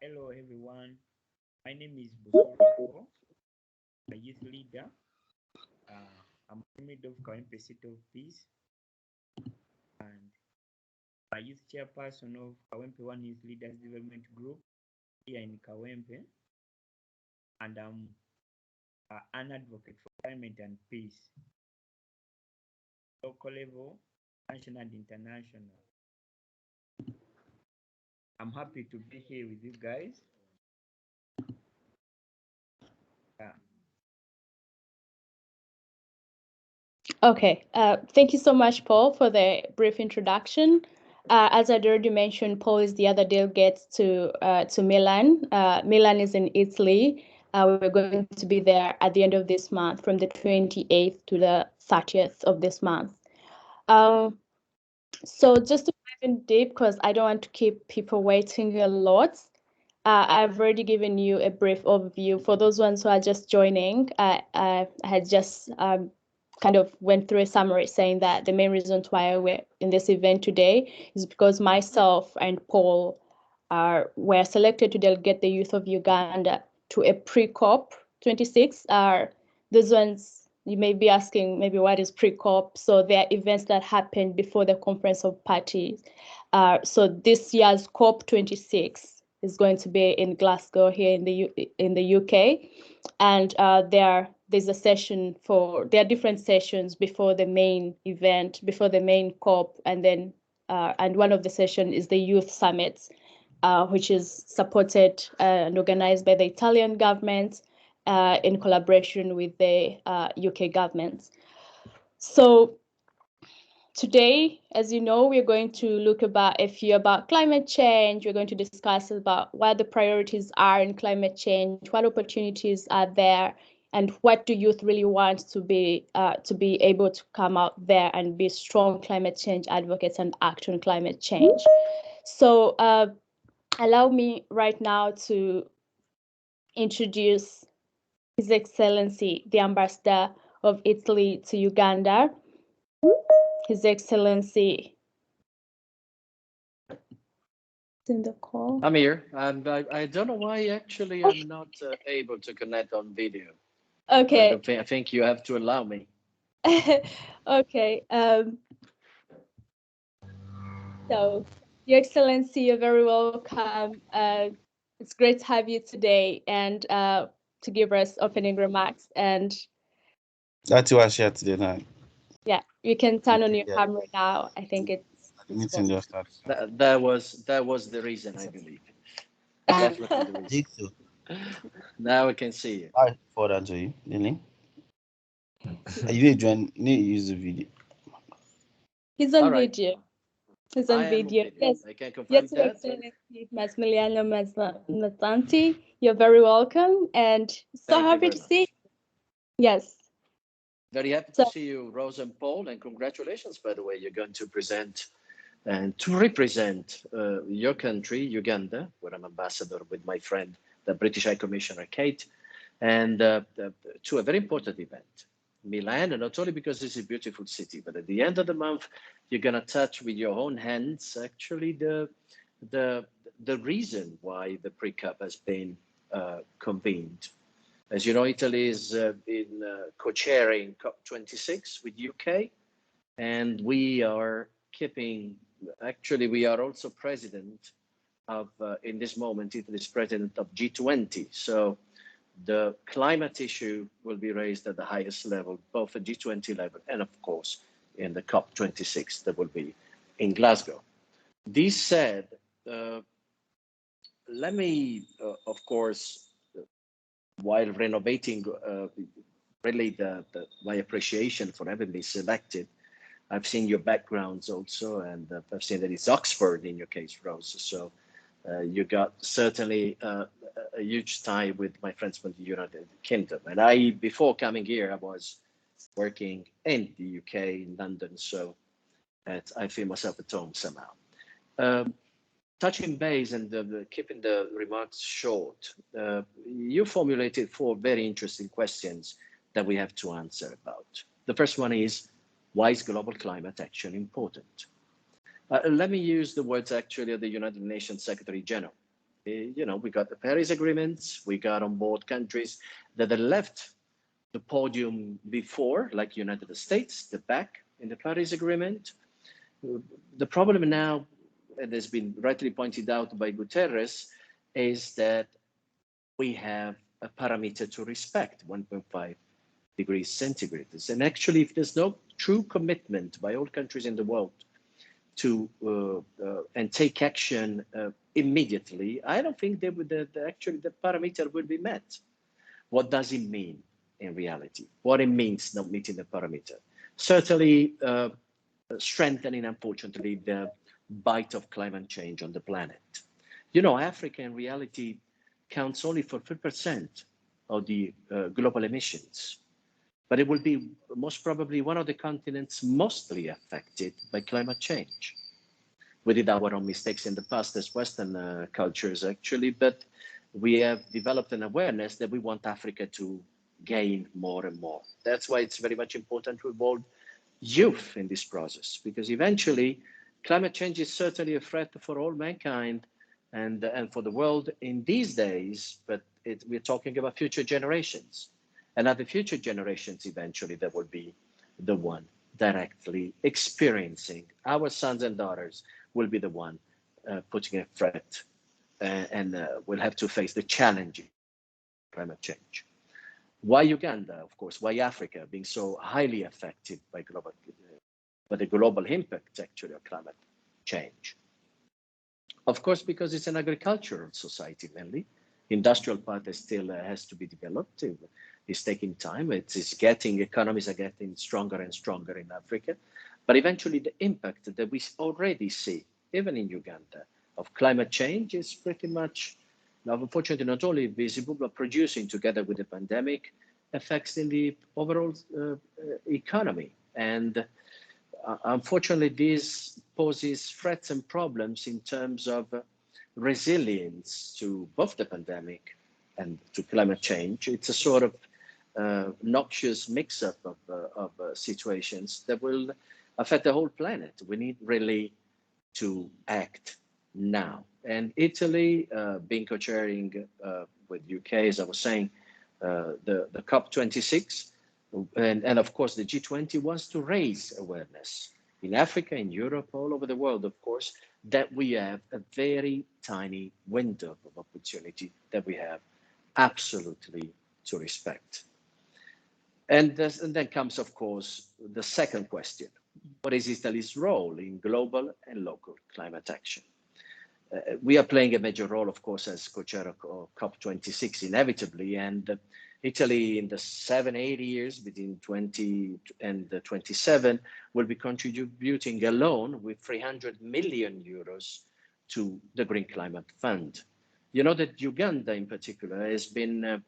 Hello everyone, my name is Busoro, a youth leader. I'm teammate of Kawempe City of Peace and a youth chairperson of Kawempe One Youth Leaders Development Group here in Kawempe, and I'm an advocate for climate and peace, local level, national and international. I'm happy to be here with you guys. Okay, thank you so much, Paul, for the brief introduction. As I'd already mentioned, Paul is the other delegate to Milan. Milan is in Italy. We're going to be there at the end of this month, from the 28th to the 30th of this month. So just to dive in deep, because I don't want to keep people waiting a lot, I've already given you a brief overview. For those ones who are just joining, I had just kind of went through a summary saying that the main reason why we're in this event today is because myself and Paul were selected to delegate the youth of Uganda to a pre-COP26. Those ones, you may be asking, maybe what is pre-COP? So they are events that happen before the Conference of Parties. So this year's COP26 is going to be in Glasgow here in the UK, and there's a session there are different sessions before the main event, before the main COP, and then and one of the sessions is the Youth Summit, which is supported and organized by the Italian government in collaboration with the UK government. So today, as you know, we're going to look about climate change. We're going to discuss about what the priorities are in climate change, what opportunities are there, and what do youth really want to be able to come out there and be strong climate change advocates and act on climate change. So allow me right now to introduce His Excellency, the Ambassador of Italy to Uganda, His Excellency. In the call. I'm here, and I don't know why actually I'm not able to connect on video. Okay. I think you have to allow me. Okay. So, Your Excellency, you're very welcome. It's great to have you today and to give us opening remarks. And that's what I shared today night. Yeah, you can turn on your camera now. I think it's. Meeting just started. That was the reason, I believe. Definitely the reason. Now I can see you. I forward to you, Lily. You need to use the video. He's on video. He's on video. Yes. I can confirm yes, that. Excellency Massimiliano Mazzanti, you're very welcome, and so happy to see you. Yes. Very happy to see you, Rose and Paul, and congratulations, by the way. You're going to present and to represent your country, Uganda, where I'm ambassador with my friend, the British High Commissioner, Kate, and to a very important event, Milan, and not only because it's a beautiful city, but at the end of the month, you're going to touch with your own hands, actually, the reason why the pre-COP has been convened. As you know, Italy is been co-chairing COP26 with UK, and we are we are also president of, in this moment, Italy is president of G20. So the climate issue will be raised at the highest level, both at G20 level and, of course, in the COP26 that will be in Glasgow. This said, let me, of course, while renovating really my appreciation for having been selected, I've seen your backgrounds also, and I've seen that it's Oxford in your case, Rose. So you got certainly a huge tie with my friends from the United Kingdom. And before coming here, I was working in the UK, in London, so I feel myself at home somehow. Touching base and keeping the remarks short, you formulated 4 very interesting questions that we have to answer about. The first one is, why is global climate action important? Let me use the words actually of the United Nations Secretary General. You know, we got the Paris agreements, we got on board countries that had left the podium before, like United States, the back in the Paris Agreement. The problem now, and has been rightly pointed out by Guterres, is that we have a parameter to respect, 1.5 degrees centigrade. And actually, if there's no true commitment by all countries in the world to and take action immediately, I don't think actually the parameter will be met. What does it mean in reality? What it means not meeting the parameter? Certainly strengthening, unfortunately, the bite of climate change on the planet. You know, Africa in reality counts only for 3% of the global emissions, but it will be most probably one of the continents mostly affected by climate change. We did our own mistakes in the past as Western cultures, actually, but we have developed an awareness that we want Africa to gain more and more. That's why it's very much important to involve youth in this process, because eventually climate change is certainly a threat for all mankind and for the world in these days, but we're talking about future generations. And are the future generations eventually that will be the one directly experiencing, our sons and daughters will be the one putting a threat and will have to face the challenge of climate change. Why Uganda, of course, why Africa being so highly affected by the global impact actually of climate change? Of course, because it's an agricultural society mainly. Industrial part is still has to be developed. It's taking time. Economies are getting stronger and stronger in Africa. But eventually the impact that we already see, even in Uganda, of climate change is pretty much, now unfortunately, not only visible, but producing together with the pandemic effects in the overall economy. And unfortunately, this poses threats and problems in terms of resilience to both the pandemic and to climate change. It's a sort of noxious mix-up of situations that will affect the whole planet. We need really to act now. And Italy, being co-chairing with UK, as I was saying, the COP26, and of course the G20 wants to raise awareness in Africa, in Europe, all over the world, of course, that we have a very tiny window of opportunity that we have absolutely to respect. And then comes, of course, the second question. What is Italy's role in global and local climate action? We are playing a major role, of course, as co-chair of COP26 inevitably, and Italy in the 7-8 years between 20 and 27 will be contributing alone with 300 million euros to the Green Climate Fund. You know that Uganda in particular has been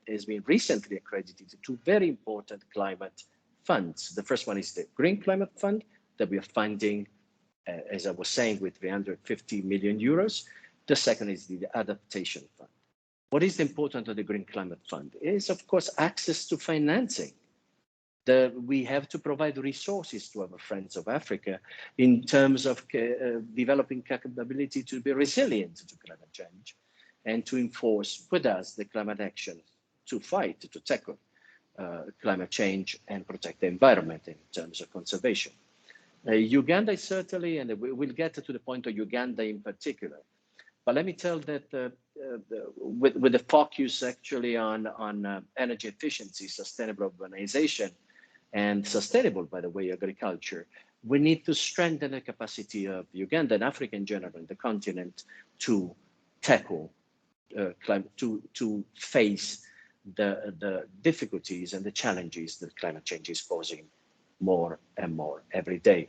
recently accredited to two very important climate funds. The first one is the Green Climate Fund that we are funding, as I was saying, with 350 million euros. The second is the Adaptation Fund. What is important of the Green Climate Fund is, of course, access to financing. We have to provide resources to our friends of Africa in terms of developing capability to be resilient to climate change and to enforce with us the climate action to fight, to tackle climate change and protect the environment in terms of conservation. Uganda is certainly, and we'll get to the point of Uganda in particular, but let me tell that with the focus actually on energy efficiency, sustainable urbanization, and sustainable, by the way, agriculture, we need to strengthen the capacity of Uganda and Africa in general, and the continent, to tackle climate, to face the difficulties and the challenges that climate change is posing more and more every day.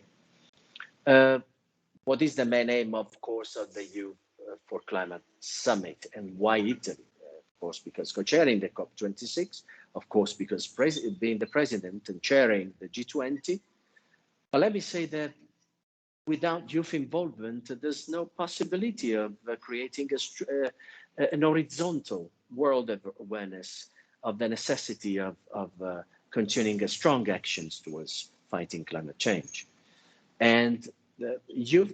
What is the main aim, of course, of the Youth4Climate Summit, and why Italy? Of course, because co-chairing the COP26, of course, because being the president and chairing the G20. But let me say that without youth involvement, there's no possibility of creating an horizontal world of awareness of the necessity of continuing strong actions towards fighting climate change. And the youth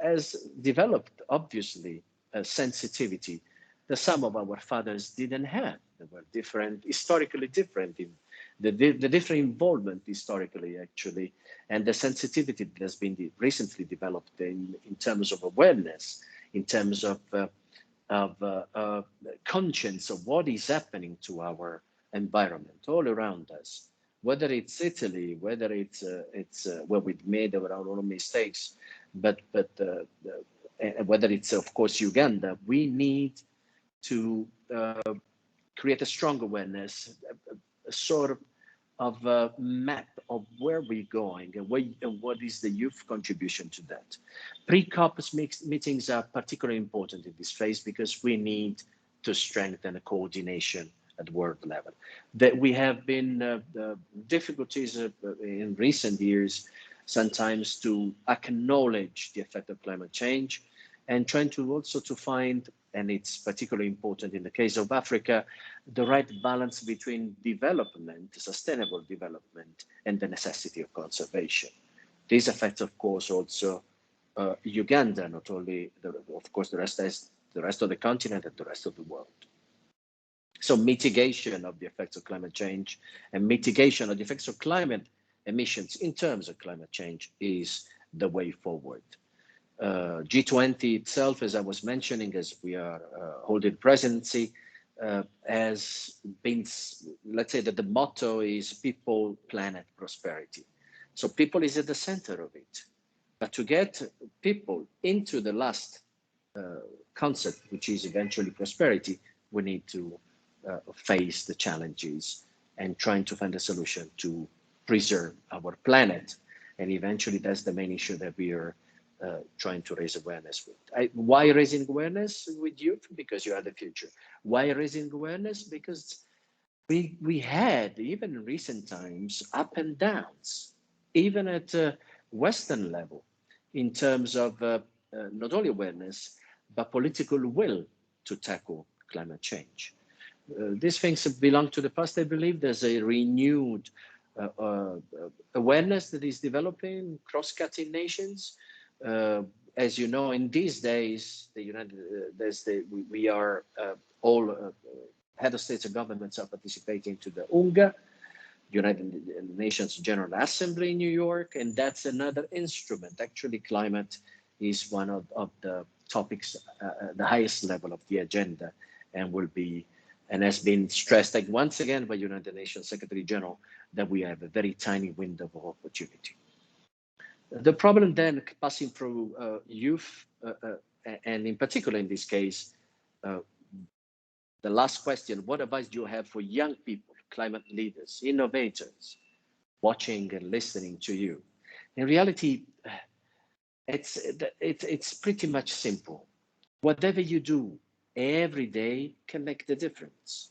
has developed, obviously, a sensitivity that some of our fathers didn't have. They were different, historically different, in the different involvement historically, actually, and the sensitivity that has been recently developed in terms of awareness, in terms of conscience of what is happening to our environment all around us, whether it's Italy, whether it's where we've made our own mistakes, but whether it's of course Uganda, we need to create a strong awareness, a sort of a map of where we're going and what is the youth contribution to that. Pre-COP meetings are particularly important in this phase because we need to strengthen the coordination at world level. That we have been difficulties in recent years sometimes to acknowledge the effect of climate change and trying to also to find, and it's particularly important in the case of Africa, the right balance between development, sustainable development, and the necessity of conservation. This affects, of course, also Uganda, not only, of course, the rest of the continent and the rest of the world. So mitigation of the effects of climate change and mitigation of the effects of climate emissions in terms of climate change is the way forward. G20 itself, as I was mentioning, as we are holding presidency, has been, let's say that the motto is people, planet, prosperity. So people is at the center of it. But to get people into the last concept, which is eventually prosperity, we need to face the challenges and trying to find a solution to preserve our planet. And eventually that's the main issue that we are trying to raise awareness with. Why raising awareness with youth? Because you are the future. Why raising awareness? Because we had, even in recent times, up and downs, even at Western level, in terms of not only awareness, but political will to tackle climate change. These things belong to the past. I believe there's a renewed awareness that is developing, cross-cutting nations. As you know, in these days, we are all head of states and governments are participating to the UNGA, United Nations General Assembly in New York, and that's another instrument. Actually, climate is one of the topics at the highest level of the agenda, and will be, and has been stressed like once again by United Nations Secretary General, that we have a very tiny window of opportunity. The problem then passing through youth, and in particular in this case, the last question, what advice do you have for young people, climate leaders, innovators, watching and listening to you? In reality, it's pretty much simple. Whatever you do every day can make the difference.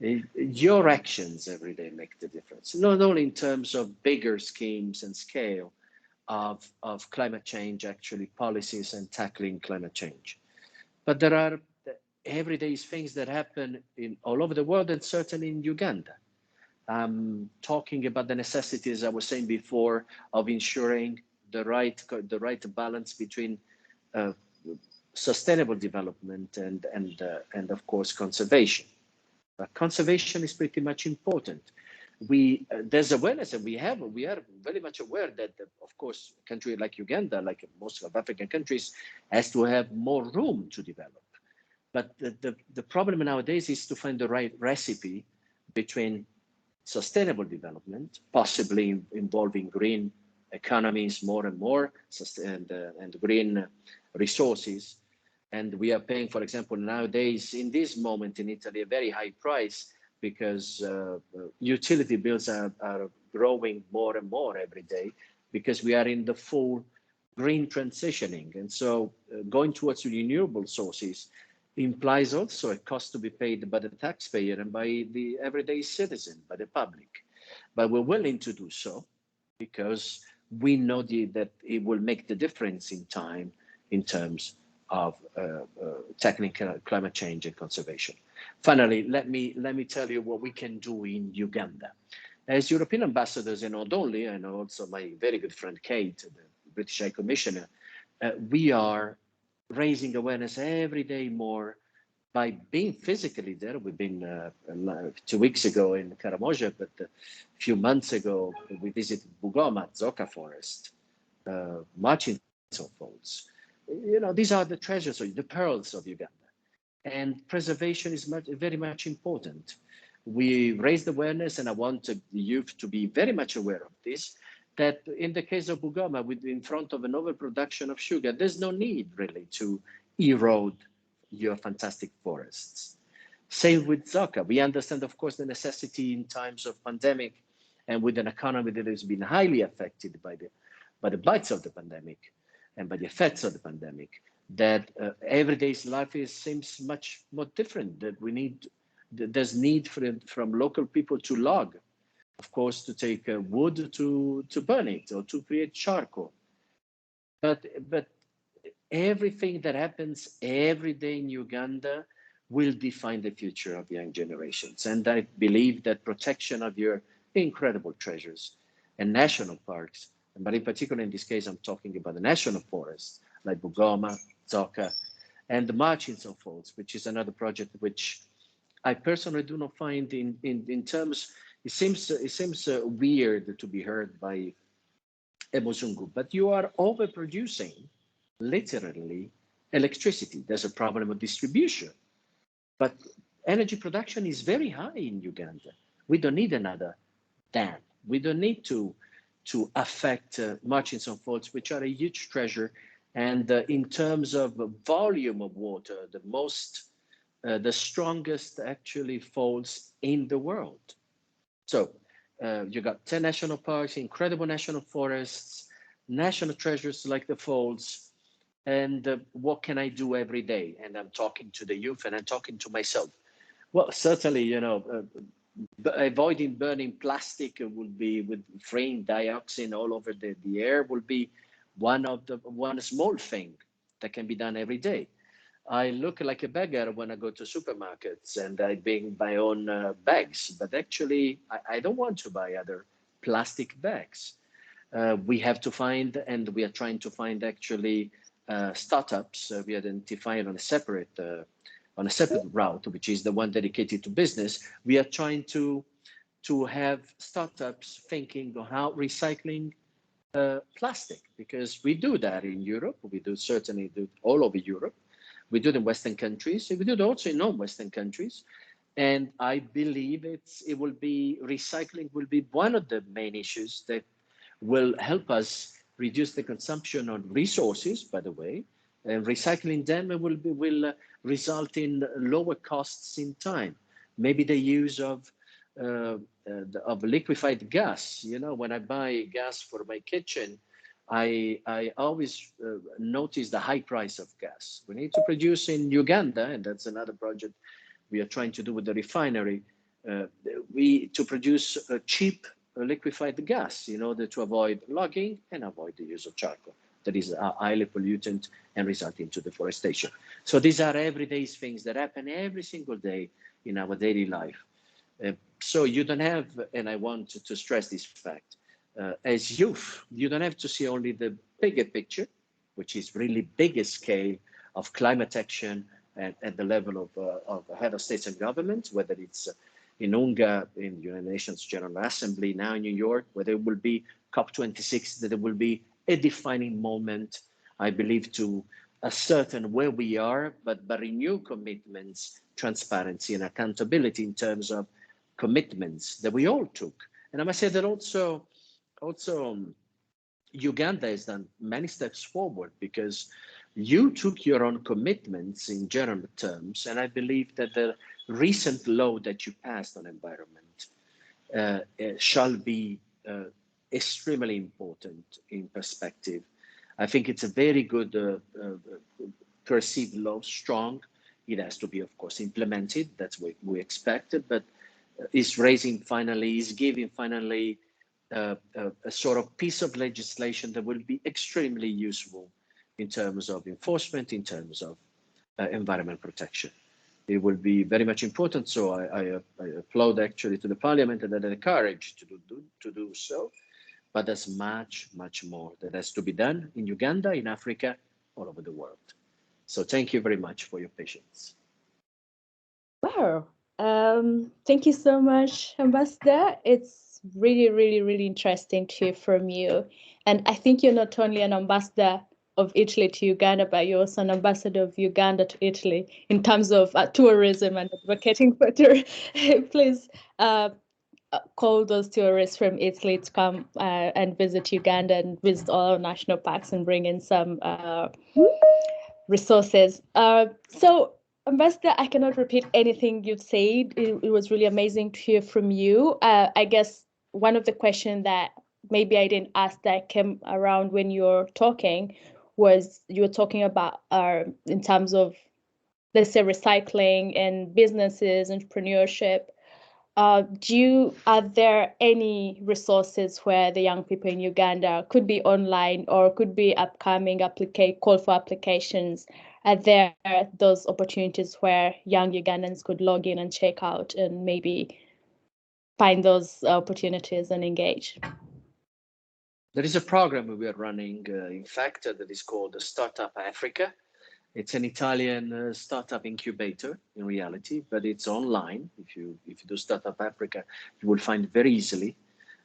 Your actions every day make the difference, not only in terms of bigger schemes and scale of climate change, actually policies and tackling climate change, but there are everyday things that happen in all over the world, and certainly in Uganda. Talking about the necessities I was saying before of ensuring the right balance between sustainable development and of course conservation. Conservation is pretty much important. There's awareness, and we are very much aware that of course a country like Uganda, like most of African countries, has to have more room to develop. But the problem nowadays is to find the right recipe between sustainable development, possibly involving green economies more and more, and green resources. And we are paying, for example, nowadays, in this moment in Italy, a very high price because utility bills are growing more and more every day because we are in the full green transitioning. And so going towards renewable sources implies also a cost to be paid by the taxpayer and by the everyday citizen, by the public. But we're willing to do so because we know that it will make the difference in time in terms of tackling climate change and conservation. Finally, let me tell you what we can do in Uganda. As European ambassadors, and not only, and also my very good friend Kate, the British High Commissioner, we are raising awareness every day more by being physically there. We've been 2 weeks ago in Karamoja, but a few months ago we visited Bugoma, Zoka Forest, Murchison Falls. You know, these are the treasures, or the pearls of Uganda. And preservation is very much important. We raised awareness, and I want the youth to be very much aware of this, that in the case of Bugoma, in front of an overproduction of sugar, there's no need really to erode your fantastic forests. Same with Zoka. We understand, of course, the necessity in times of pandemic and with an economy that has been highly affected by the bites of the pandemic and by the effects of the pandemic, that everyday life seems much more different, that there's need from local people to log, of course, to take wood to burn it or to create charcoal. But everything that happens every day in Uganda will define the future of young generations. And I believe that protection of your incredible treasures and national parks, but in particular in this case, I'm talking about the national forests like Bugoma, Zoka, and the Murchison Falls, which is another project which I personally do not find in terms, it seems weird to be heard by a Muzungu, but you are overproducing literally electricity. There's a problem of distribution, but energy production is very high in Uganda. We don't need another dam. We don't need to affect Murchison Falls, which are a huge treasure. And in terms of volume of water, the strongest actually falls in the world. So you got 10 national parks, incredible national forests, national treasures like the falls. And what can I do every day? And I'm talking to the youth and I'm talking to myself. Well, certainly, you know, avoiding burning plastic would be, with freeing dioxin all over the air, will be one small thing that can be done every day. I look like a beggar when I go to supermarkets and I bring my own bags, but actually I don't want to buy other plastic bags. We have to find, and we are trying to find actually startups. We identified on a separate route, which is the one dedicated to business. We are trying to have startups thinking on how recycling plastic, because we do that in Europe. We certainly do all over Europe. We do it in Western countries. We do it also in non-Western countries. And I believe recycling will be one of the main issues that will help us reduce the consumption of resources, by the way, and recycling them will result in lower costs in time. Maybe the use of liquefied gas. You know, when I buy gas for my kitchen, I always notice the high price of gas. We need to produce in Uganda, and that's another project we are trying to do with the refinery, to produce cheap liquefied gas in order to avoid logging and avoid the use of charcoal that is highly pollutant and resulting to deforestation. So these are everyday things that happen every single day in our daily life. So you don't have, and I want to stress this fact, as youth, you don't have to see only the bigger picture, which is really bigger scale of climate action at the level of head of states and governments, whether it's in UNGA, in the United Nations General Assembly, now in New York, where there will be COP26, that there will be a defining moment, I believe, to ascertain where we are, but renew commitments, transparency and accountability in terms of commitments that we all took. And I must say that also Uganda has done many steps forward, because you took your own commitments in general terms, and I believe that the recent law that you passed on environment shall be extremely important in perspective. I think it's a very good perceived law, strong. It has to be, of course, implemented. That's what we expected, but is giving finally a sort of piece of legislation that will be extremely useful in terms of enforcement, in terms of environment protection. It will be very much important. So I applaud actually to the Parliament and the courage to do so. But there's much, much more that has to be done in Uganda, in Africa, all over the world. So thank you very much for your patience. Wow. Thank you so much, Ambassador. It's really, really, really interesting to hear from you. And I think you're not only an ambassador of Italy to Uganda, but you're also an ambassador of Uganda to Italy in terms of tourism and advocating for tourism. Please call those tourists from Italy to come and visit Uganda and visit all our national parks and bring in some resources. So, Ambassador, I cannot repeat anything you've said. It was really amazing to hear from you. I guess one of the questions that maybe I didn't ask that came around when you were talking was you were talking about in terms of, let's say, recycling and businesses, entrepreneurship. Are there any resources where the young people in Uganda could be online or could be upcoming call for applications? Are there those opportunities where young Ugandans could log in and check out and maybe find those opportunities and engage? There is a program we are running, in fact, that is called Startup Africa. It's an Italian startup incubator in reality, but it's online. If you do Startup Africa, you will find it very easily.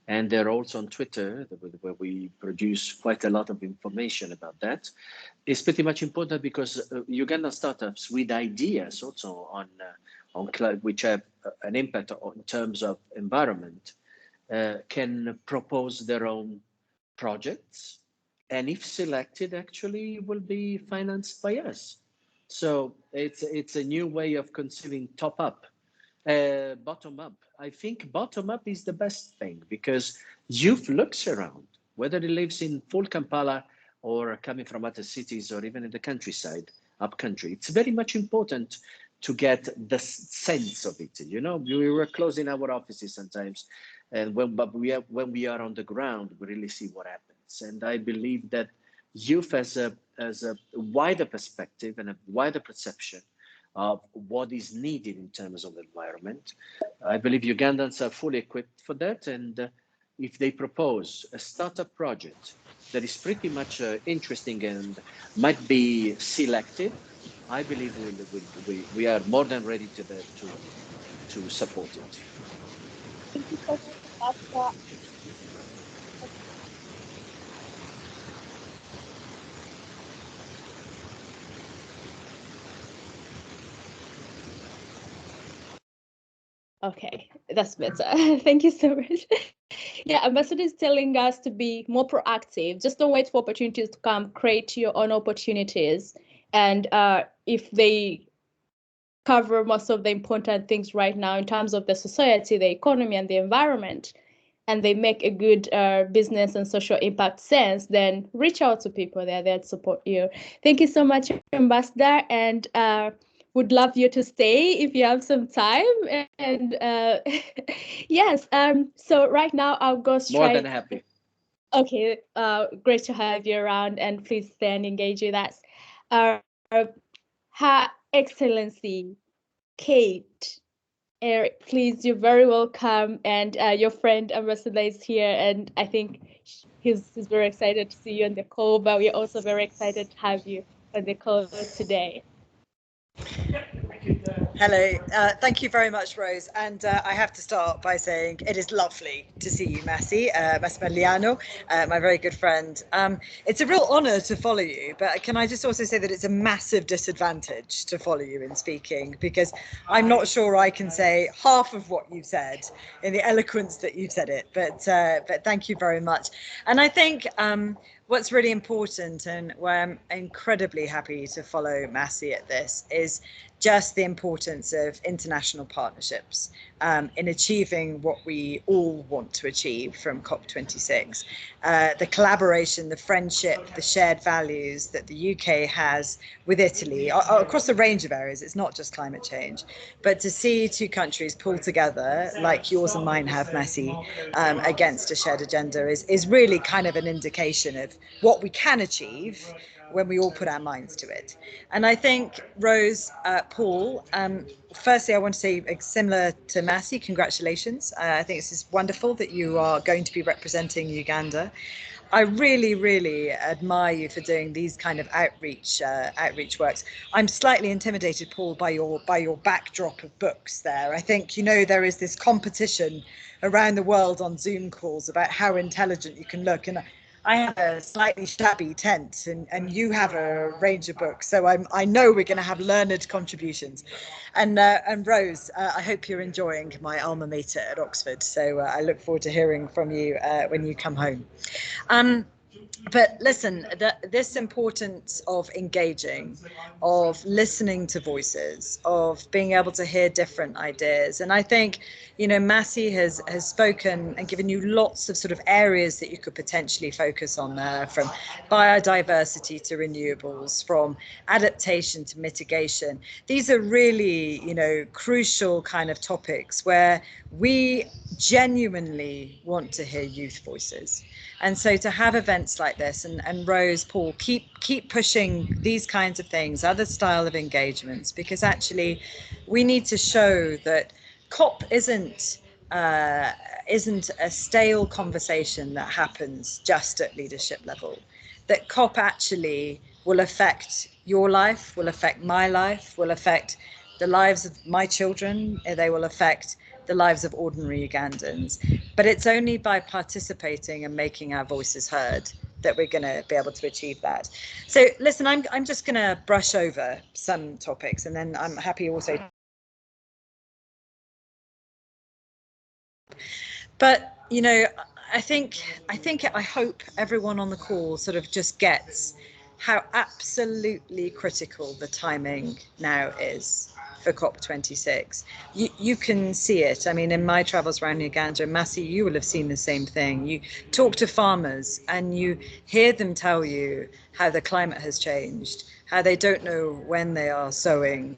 And they're also on Twitter, where we produce quite a lot of information about that. It's pretty much important because Ugandan startups with ideas also on which have an impact in terms of environment can propose their own projects, and if selected, actually will be financed by us. So it's a new way of conceiving bottom up. I think bottom up is the best thing because youth looks around, whether he lives in full Kampala or coming from other cities or even in the countryside, up country. It's very much important to get the sense of it. You know, we were closing our offices sometimes, and when we are on the ground, we really see what happens. And I believe that youth has a wider perspective and a wider perception of what is needed in terms of environment. I believe Ugandans are fully equipped for that, and if they propose a startup project that is pretty much interesting and might be selected, I believe we are more than ready to support it. Thank you so much, Ambassador. Okay, that's better. Thank you so much. Yeah, Ambassador is telling us to be more proactive. Just don't wait for opportunities to come. Create your own opportunities. And if they cover most of the important things right now in terms of the society, the economy, and the environment, and they make a good business and social impact sense, then reach out to people. They're there to support you. Thank you so much, Ambassador. And would love you to stay if you have some time. And yes, so right now I'll go straight. More than happy. Okay, great to have you around, and please stay and engage with us. Her Excellency Kate, Eric, please, you're very welcome, and your friend Ambassador is here, and I think he's very excited to see you on the call, but we're also very excited to have you on the call today. Hello, thank you very much, Rose. And I have to start by saying it is lovely to see you, Massimiliano, my very good friend. It's a real honor to follow you, but can I just also say that it's a massive disadvantage to follow you in speaking, because I'm not sure I can say half of what you've said in the eloquence that you've said it, but thank you very much. And I think what's really important, and where I'm incredibly happy to follow Massi at this, is just the importance of international partnerships in achieving what we all want to achieve from COP26. The collaboration, the friendship, the shared values that the UK has with Italy across a range of areas. It's not just climate change, but to see two countries pull together like yours and mine have, Massi, against a shared agenda is really kind of an indication of what we can achieve when we all put our minds to it. And I think, Rose, Paul, firstly, I want to say, similar to Massi, congratulations. I think this is wonderful that you are going to be representing Uganda. I really, really admire you for doing these kind of outreach works. I'm slightly intimidated, Paul, by your backdrop of books there. I think, you know, there is this competition around the world on Zoom calls about how intelligent you can look, and I have a slightly shabby tent, and you have a range of books, so I know we're going to have learned contributions. And Rose, I hope you're enjoying my alma mater at Oxford, so I look forward to hearing from you when you come home. But listen, this importance of engaging, of listening to voices, of being able to hear different ideas. And I think, you know, Massi has spoken and given you lots of sort of areas that you could potentially focus on there, from biodiversity to renewables, from adaptation to mitigation. These are really, you know, crucial kind of topics where we genuinely want to hear youth voices. And so to have events like this, and Rose, Paul, keep pushing these kinds of things, other style of engagements, because actually we need to show that COP isn't a stale conversation that happens just at leadership level, that COP actually will affect your life, will affect my life, will affect the lives of my children, they will affect the lives of ordinary Ugandans. But it's only by participating and making our voices heard that we're going to be able to achieve that. So listen, I'm just going to brush over some topics, and then I'm happy also. But, you know, I hope everyone on the call sort of just gets how absolutely critical the timing now is for COP26. You can see it. I mean, in my travels around Uganda, and Massi, you will have seen the same thing. You talk to farmers and you hear them tell you how the climate has changed, how they don't know when they are sowing.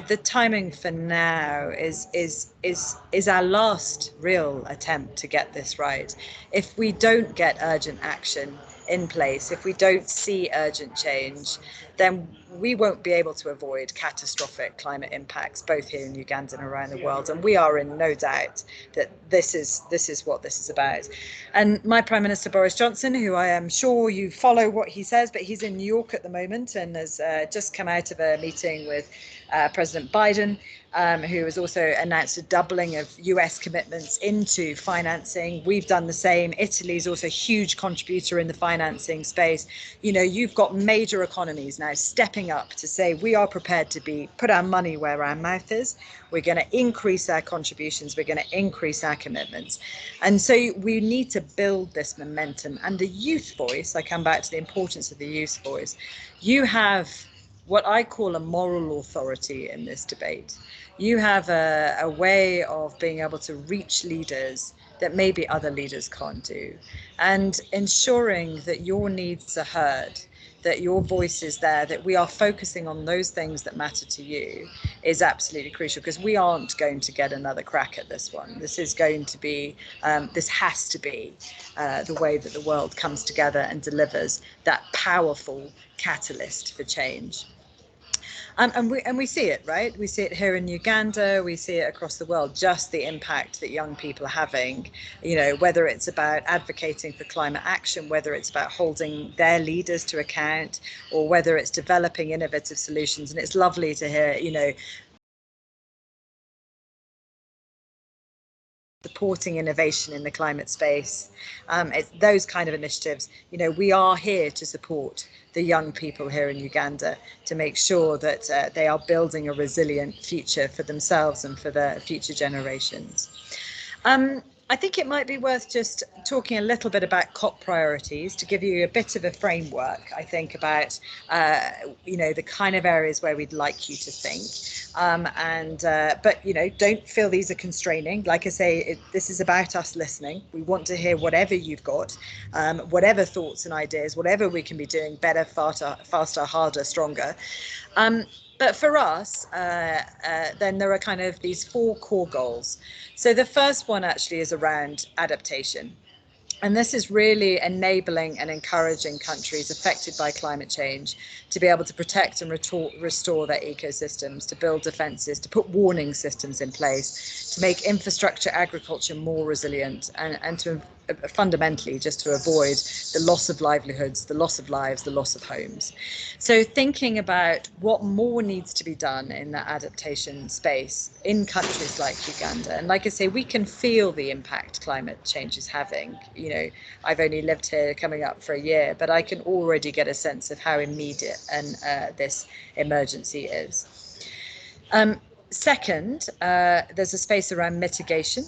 The timing for now is our last real attempt to get this right. If we don't get urgent action in place, if we don't see urgent change, then we won't be able to avoid catastrophic climate impacts, both here in Uganda and around the world. And we are in no doubt that this is what this is about. And my Prime Minister Boris Johnson, who I am sure you follow what he says, but he's in New York at the moment and has just come out of a meeting with President Biden, who has also announced a doubling of US commitments into financing. We've done the same. Italy's also a huge contributor in the financing space. You know, you've got major economies now stepping up to say we are prepared to put our money where our mouth is. We're going to increase our contributions. We're going to increase our commitments. And so we need to build this momentum. And the youth voice, I come back to the importance of the youth voice. You have what I call a moral authority in this debate. You have a way of being able to reach leaders that maybe other leaders can't do, and ensuring that your needs are heard, that your voice is there, that we are focusing on those things that matter to you is absolutely crucial, because we aren't going to get another crack at this one. This is going to be, this has to be the way that the world comes together and delivers that powerful catalyst for change. And we see it, right? We see it here in Uganda, we see it across the world, just the impact that young people are having, you know, whether it's about advocating for climate action, whether it's about holding their leaders to account, or whether it's developing innovative solutions. And it's lovely to hear, you know, supporting innovation in the climate space. It's those kind of initiatives. You know, we are here to support the young people here in Uganda to make sure that they are building a resilient future for themselves and for their future generations. I think it might be worth just talking a little bit about COP priorities to give you a bit of a framework, I think, about, you know, the kind of areas where we'd like you to think. But, you know, don't feel these are constraining. Like I say, this is about us listening. We want to hear whatever you've got, whatever thoughts and ideas, whatever we can be doing better, faster, harder, stronger. But for us, then there are kind of these 4 core goals. So the first one actually is around adaptation. And this is really enabling and encouraging countries affected by climate change to be able to protect and restore their ecosystems, to build defences, to put warning systems in place, to make infrastructure agriculture more resilient, and to fundamentally just to avoid the loss of livelihoods, the loss of lives, the loss of homes. So thinking about what more needs to be done in that adaptation space in countries like Uganda. And like I say, we can feel the impact climate change is having. You know, I've only lived here coming up for a year, but I can already get a sense of how immediate and this emergency is. Second, there's a space around mitigation.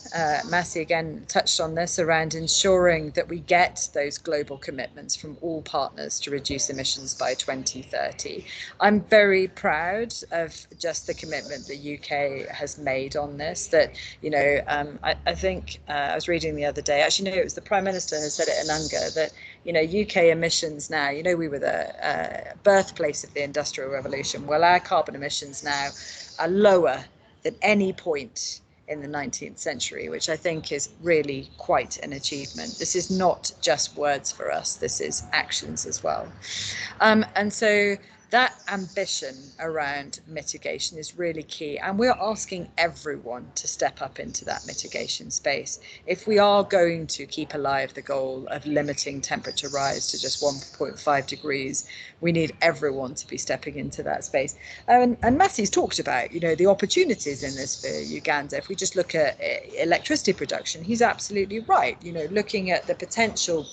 Massi again touched on this, around ensuring that we get those global commitments from all partners to reduce emissions by 2030. I'm very proud of just the commitment the UK has made on this. That, you know, I think I was reading the other day, actually no, it was the Prime Minister has said it in UNGA, that, you know, UK emissions now, you know, we were the birthplace of the Industrial Revolution. Well, our carbon emissions now are lower than any point in the 19th century, which I think is really quite an achievement. This is not just words for us, this is actions as well. And so that ambition around mitigation is really key, and we're asking everyone to step up into that mitigation space. If we are going to keep alive the goal of limiting temperature rise to just 1.5 degrees, we need everyone to be stepping into that space. And Massi's talked about, you know, the opportunities in this for Uganda. If we just look at electricity production, he's absolutely right. You know, looking at the potential,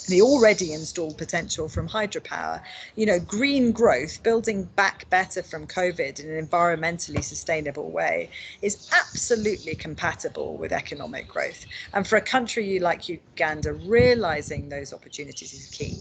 the already installed potential from hydropower, you know, green growth, building back better from COVID in an environmentally sustainable way is absolutely compatible with economic growth. And for a country like Uganda, realizing those opportunities is key,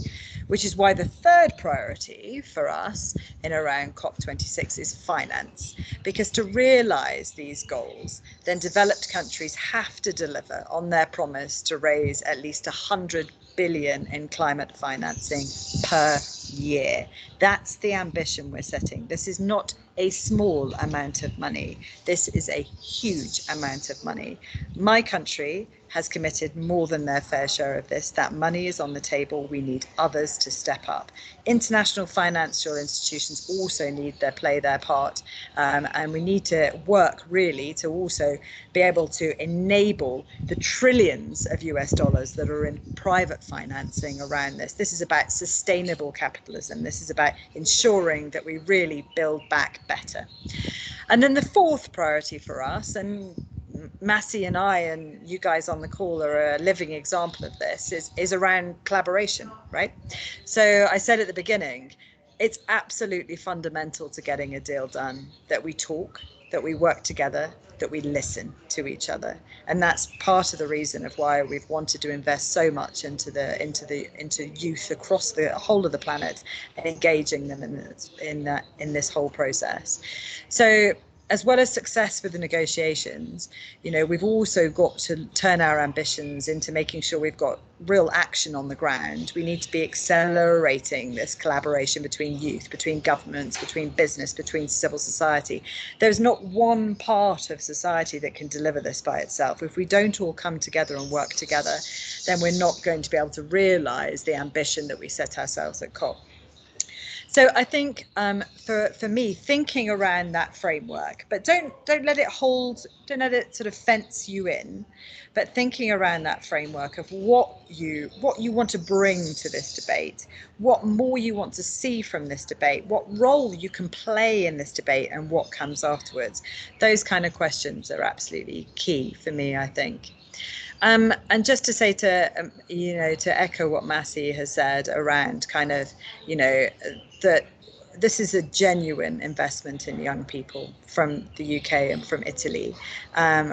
which is why the third priority for us in around COP26 is finance. Because to realize these goals, then developed countries have to deliver on their promise to raise at least 100 billion in climate financing per year. That's the ambition we're setting. This is not a small amount of money. This is a huge amount of money. My country has committed more than their fair share of this. That money is on the table. We need others to step up. International financial institutions also need to play their part, and we need to work really to also be able to enable the trillions of US dollars that are in private financing around this. This is about sustainable capitalism. This is about ensuring that we really build back better. And then the fourth priority for us, and Massi and I and you guys on the call are a living example of this, is around collaboration, right? So I said at the beginning, it's absolutely fundamental to getting a deal done that we talk, that we work together, that we listen to each other. And that's part of the reason of why we've wanted to invest so much into youth across the whole of the planet and engaging them in this whole process. So as well as success with the negotiations, you know, we've also got to turn our ambitions into making sure we've got real action on the ground. We need to be accelerating this collaboration between youth, between governments, between business, between civil society. There's not one part of society that can deliver this by itself. If we don't all come together and work together, then we're not going to be able to realise the ambition that we set ourselves at COP. So I think for me, thinking around that framework, but don't let it sort of fence you in, but thinking around that framework of what you want to bring to this debate, what more you want to see from this debate, what role you can play in this debate, and what comes afterwards. Those kind of questions are absolutely key for me, I think. And just to say to echo what Massi has said around kind of, you know, that this is a genuine investment in young people from the UK and from Italy.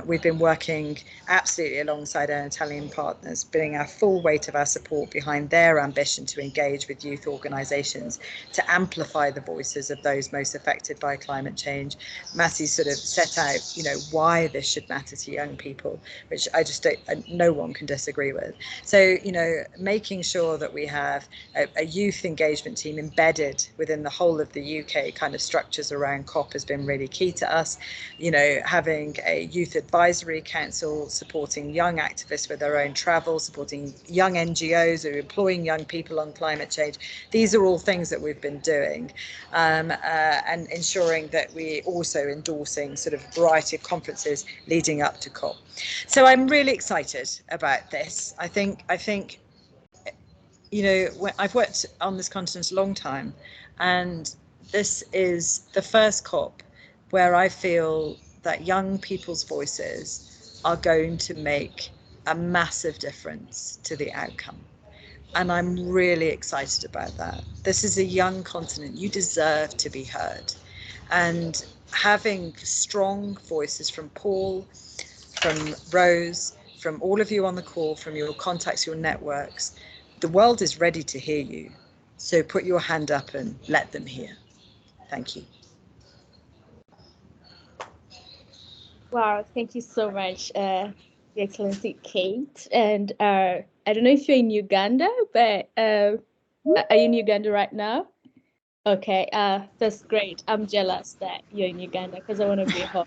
We've been working absolutely alongside our Italian partners, putting our full weight of our support behind their ambition to engage with youth organisations to amplify the voices of those most affected by climate change. Massi sort of set out, you know, why this should matter to young people, which I just don't, no one can disagree with. So, you know, making sure that we have a youth engagement team embedded within the whole all of the UK kind of structures around COP has been really key to us. You know, having a youth advisory council, supporting young activists with their own travel, supporting young NGOs who are employing young people on climate change. These are all things that we've been doing, and ensuring that we also endorsing sort of a variety of conferences leading up to COP. So I'm really excited about this. I think, you know, I've worked on this continent a long time, and this is the first COP where I feel that young people's voices are going to make a massive difference to the outcome. And I'm really excited about that. This is a young continent. You deserve to be heard. And having strong voices from Paul, from Rose, from all of you on the call, from your contacts, your networks, the world is ready to hear you. So put your hand up and let them hear. Thank you. Wow, thank you so much, Your Excellency Kate. And I don't know if you're in Uganda, but are you in Uganda right now? Okay, that's great. I'm jealous that you're in Uganda because I want to be home.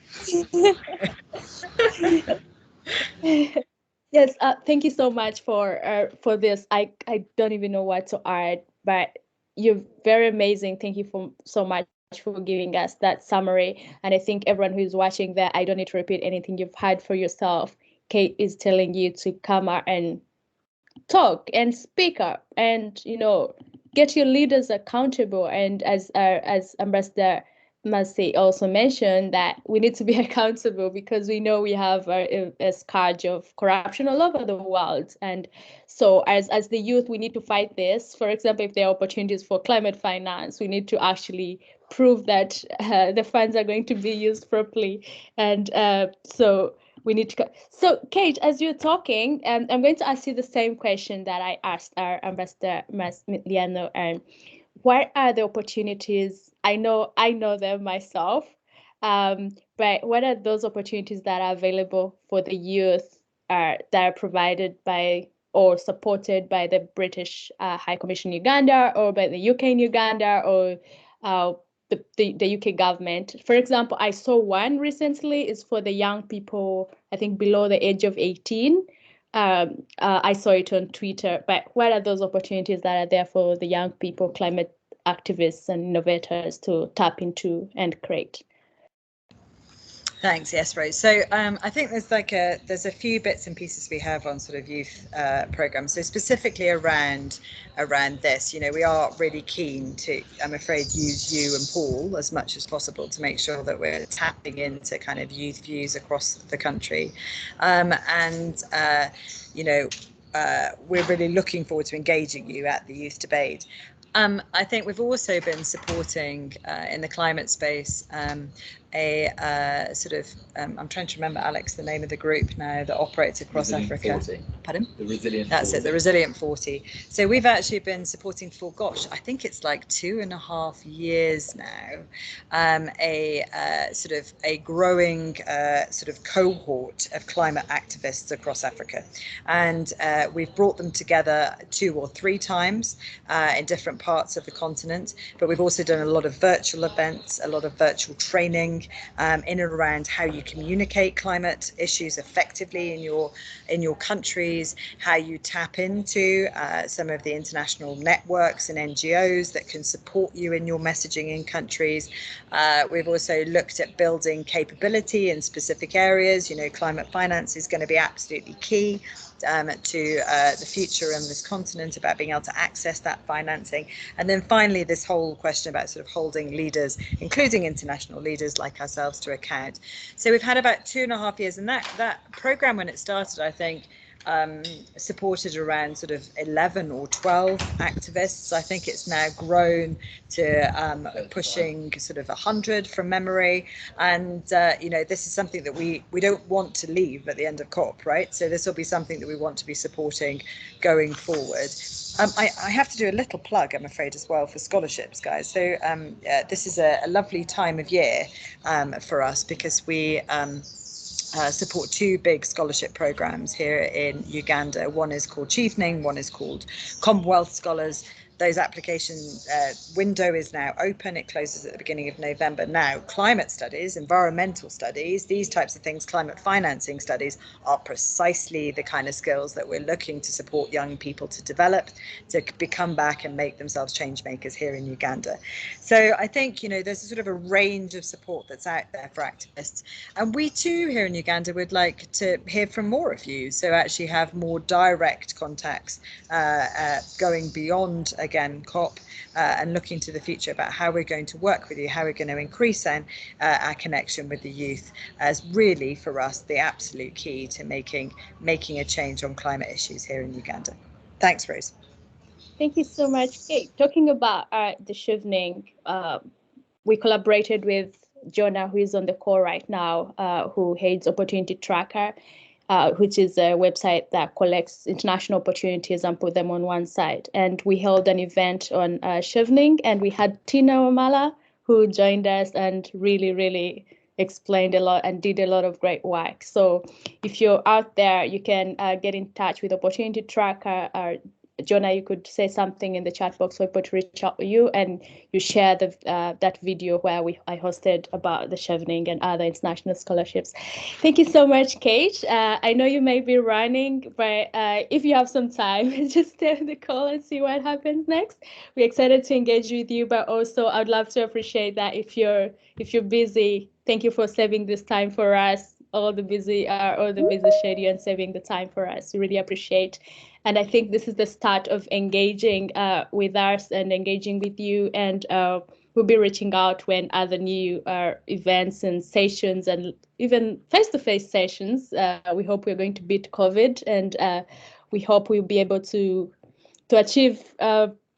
Yes, thank you so much for this. I don't even know what to add, but you're very amazing. Thank you so much for giving us that summary. And I think everyone who's watching that, I don't need to repeat anything you've heard for yourself. Kate is telling you to come out and talk and speak up, and you know, get your leaders accountable. And as Ambassador Massi also mentioned, that we need to be accountable because we know we have a scourge of corruption all over the world. And so as the youth, we need to fight this. For example, if there are opportunities for climate finance, we need to actually prove that the funds are going to be used properly. And so we need to. So, Kate, as you're talking, I'm going to ask you the same question that I asked our Ambassador Massimiliano. And what are the opportunities? I know them myself, but what are those opportunities that are available for the youth that are provided by or supported by the British High Commission Uganda, or by the UK in Uganda, or the UK government? For example, I saw one recently is for the young people, I think below the age of 18. I saw it on Twitter, but what are those opportunities that are there for the young people, climate activists and innovators to tap into and create? Thanks. Yes, Rose. So I think there's a few bits and pieces we have on sort of youth programs. So specifically around this, you know, we are really keen to, I'm afraid, use you and Paul as much as possible to make sure that we're tapping into kind of youth views across the country, you know, we're really looking forward to engaging you at the youth debate. I think we've also been supporting in the climate space a sort of, I'm trying to remember, Alex, the name of the group now that operates across Africa. 40. Pardon? The Resilient 40. That's it, the Resilient 40. So we've actually been supporting for, gosh, I think it's like 2.5 years now, sort of a growing sort of cohort of climate activists across Africa. And we've brought them together 2 or 3 times in different parts of the continent, but we've also done a lot of virtual events, a lot of virtual training in and around how you communicate climate issues effectively in your countries, how you tap into some of the international networks and NGOs that can support you in your messaging in countries. We've also looked at building capability in specific areas. You know, climate finance is going to be absolutely key to the future on this continent, about being able to access that financing. And then finally, this whole question about sort of holding leaders, including international leaders like ourselves, to account. So we've had about 2.5 years, and that program, when it started, I think supported around sort of 11 or 12 activists. I think it's now grown to pushing sort of 100 from memory. And, you know, this is something that we don't want to leave at the end of COP, right? So this will be something that we want to be supporting going forward. I have to do a little plug, I'm afraid, as well, for scholarships, guys. So this is a lovely time of year for us, because we support 2 big scholarship programs here in Uganda. One is called Chevening, one is called Commonwealth Scholars. those application window is now open. It closes at the beginning of November. Now, climate studies, environmental studies, these types of things, climate financing studies, are precisely the kind of skills that we're looking to support young people to develop, to become back and make themselves change makers here in Uganda. So I think, you know, there's a sort of a range of support that's out there for activists. And we too here in Uganda would like to hear from more of you. So actually have more direct contacts going beyond, again, COP and looking to the future about how we're going to work with you, how we're going to increase our connection with the youth as really for us the absolute key to making a change on climate issues here in Uganda. Thanks, Rose. Thank you so much, Kate. Talking about the Shivning, we collaborated with Jonah, who is on the call right now, who heads Opportunity Tracker, which is a website that collects international opportunities and put them on one side. And we held an event on Shivning, and we had Tina Wamala, who joined us and really explained a lot and did a lot of great work. So if you're out there, you can get in touch with Opportunity Tracker. Jonah, you could say something in the chat box for people to reach out to you, and you share the that video where I hosted about the Chevening and other international scholarships. Thank you so much, Kate. I know you may be running, but if you have some time, just stay on the call and see what happens next. We're excited to engage with you, but also I'd love to appreciate that if you're busy, thank you for saving this time for us. All the busy schedule and saving the time for us. We really appreciate. And I think this is the start of engaging with us and engaging with you. And we'll be reaching out when other new events and sessions and even face-to-face sessions. We hope we're going to beat COVID, and we hope we'll be able to achieve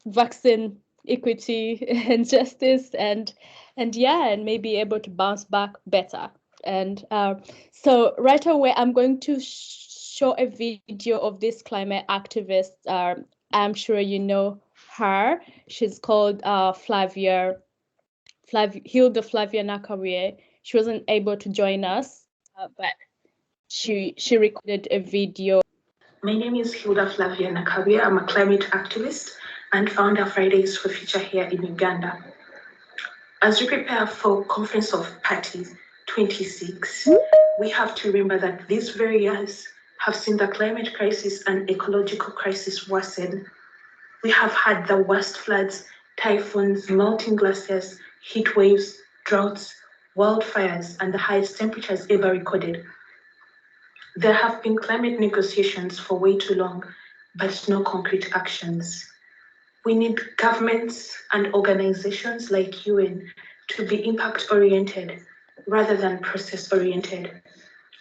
vaccine equity and justice and maybe able to bounce back better. And so right away, I'm going to show a video of this climate activist. I'm sure you know her. She's called Hilda Flavia Nakabuye. She wasn't able to join us, but she recorded a video. My name is Hilda Flavia Nakabuye. I'm a climate activist and founder of Fridays for Future here in Uganda. As we prepare for Conference of Parties 26, we have to remember that these very years have seen the climate crisis and ecological crisis worsen. We have had the worst floods, typhoons, melting glaciers, heat waves, droughts, wildfires, and the highest temperatures ever recorded. There have been climate negotiations for way too long, but no concrete actions. We need governments and organizations like UN to be impact-oriented rather than process-oriented,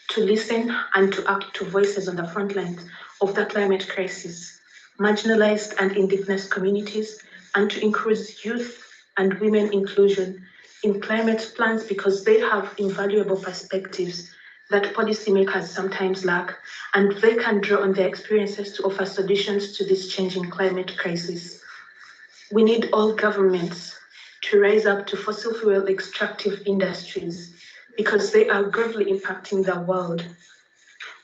to listen and to act to voices on the front lines of the climate crisis, marginalized and indigenous communities, and to increase youth and women inclusion in climate plans because they have invaluable perspectives that policymakers sometimes lack, and they can draw on their experiences to offer solutions to this changing climate crisis. We need all governments to rise up to fossil fuel extractive industries because they are gravely impacting the world.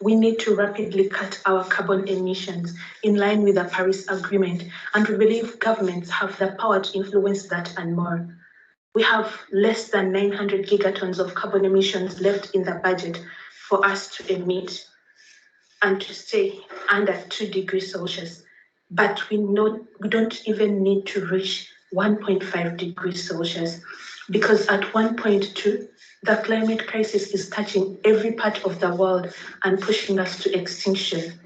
We need to rapidly cut our carbon emissions in line with the Paris Agreement, and we believe governments have the power to influence that and more. We have less than 900 gigatons of carbon emissions left in the budget for us to emit and to stay under 2 degrees Celsius. But we don't even need to reach 1.5 degrees Celsius, because at 1.2, the climate crisis is touching every part of the world and pushing us to extinction.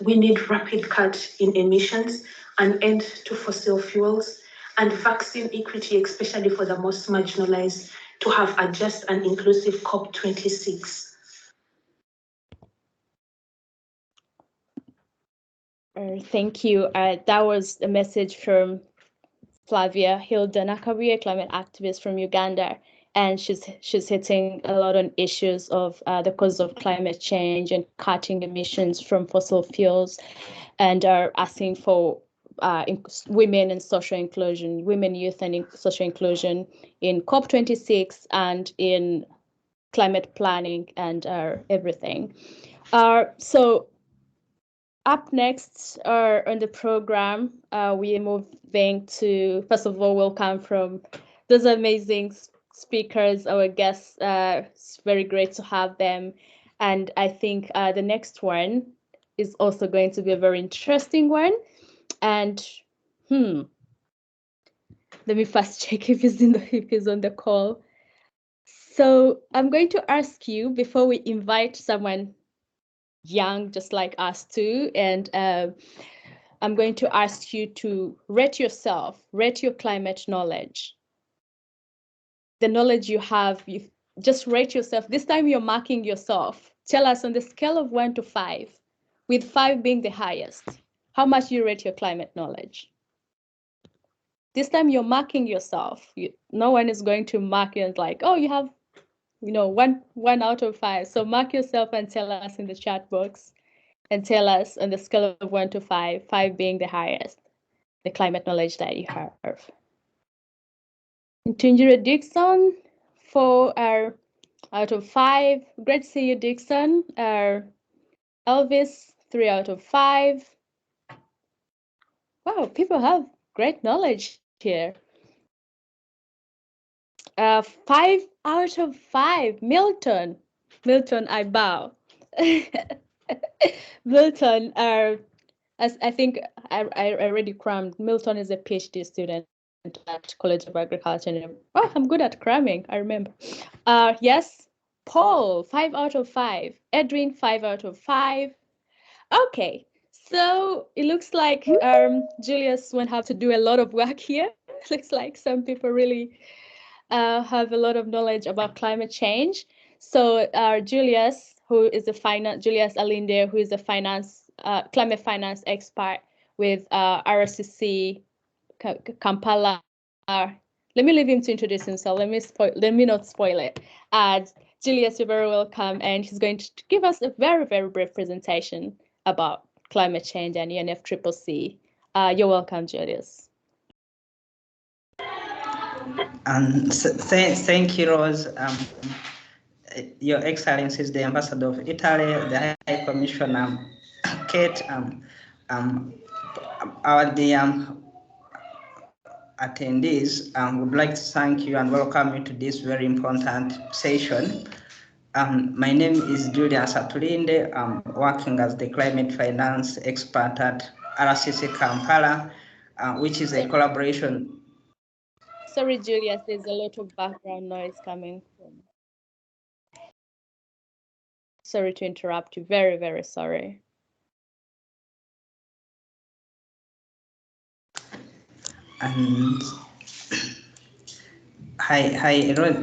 We need rapid cut in emissions, an end to fossil fuels, and vaccine equity, especially for the most marginalized, to have a just and inclusive COP26. Thank you. That was a message from Flavia Hilda Nakabuye, climate activist from Uganda, and she's hitting a lot on issues of the cause of climate change and cutting emissions from fossil fuels, and are asking for women and social inclusion, women, youth, and social inclusion in COP26 and in climate planning and everything. So up next on the program, we are moving to, first of all, welcome from those amazing speakers, our guests. It's very great to have them. And I think the next one is also going to be a very interesting one. And let me first check if he's on the call. So I'm going to ask you, before we invite someone young, just like us too, and I'm going to ask you to rate yourself, rate your climate knowledge. The knowledge you have, you just rate yourself. This time you're marking yourself. Tell us on the scale of 1 to 5, with 5 being the highest, how much you rate your climate knowledge. This time you're marking yourself. No one is going to mark you and like, oh, you have, one out of 5. So mark yourself and tell us in the chat box, and tell us on the scale of 1 to 5, 5 being the highest, the climate knowledge that you have. Tunjira Dixon, 4 out of 5. Great to see you, Dixon. Elvis, 3 out of 5. Wow, people have great knowledge here. 5 out of 5. Milton, I bow. Milton, as I think I already crammed, Milton is a PhD student at College of Agriculture. And, oh, I'm good at cramming, I remember. Yes, Paul, 5 out of 5. Edwin, 5 out of 5. Okay, so it looks like Julius won't have to do a lot of work here. It looks like some people really have a lot of knowledge about climate change. So Julius, Julius Atulinde, who is a climate finance expert with RCC Kampala. Let me leave him to introduce himself. Let me not spoil it. Julius, you're very welcome, and he's going to give us a very, very brief presentation about climate change and UNFCCC. You're welcome, Julius. Thank you, Rose. Your Excellencies, the Ambassador of Italy, the High Commissioner, Kate, the attendees, would like to thank you and welcome you to this very important session. My name is Julius Atulinde. I'm working as the climate finance expert at RCC Kampala, which is a collaboration. Sorry, Julius, there's a lot of background noise coming from. Sorry to interrupt you. Very, very sorry. And hi,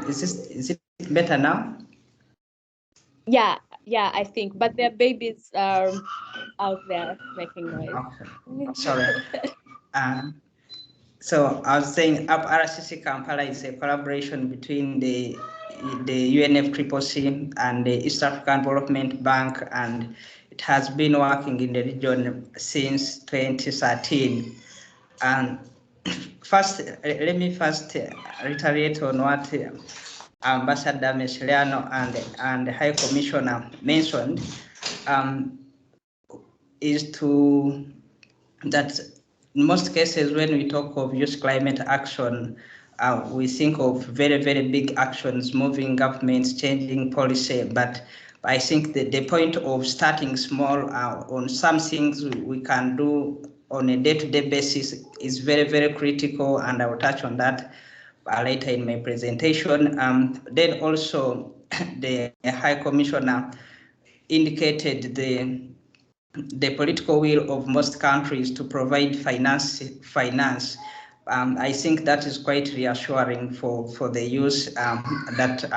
is it better now? Yeah, I think, but there are babies out there making noise. Okay. Sorry. So I was saying, RCC Kampala is a collaboration between the UNFCCC and the East African Development Bank, and it has been working in the region since 2013. And let me reiterate on what Ambassador Massimiliano and the High Commissioner mentioned, is that in most cases when we talk of youth climate action, we think of very, very big actions, moving governments, changing policy, but I think that the point of starting small on some things we can do on a day-to-day basis is very, very critical, and I will touch on that later in my presentation. Then also the High Commissioner indicated the political will of most countries to provide finance. I think that is quite reassuring for the youth that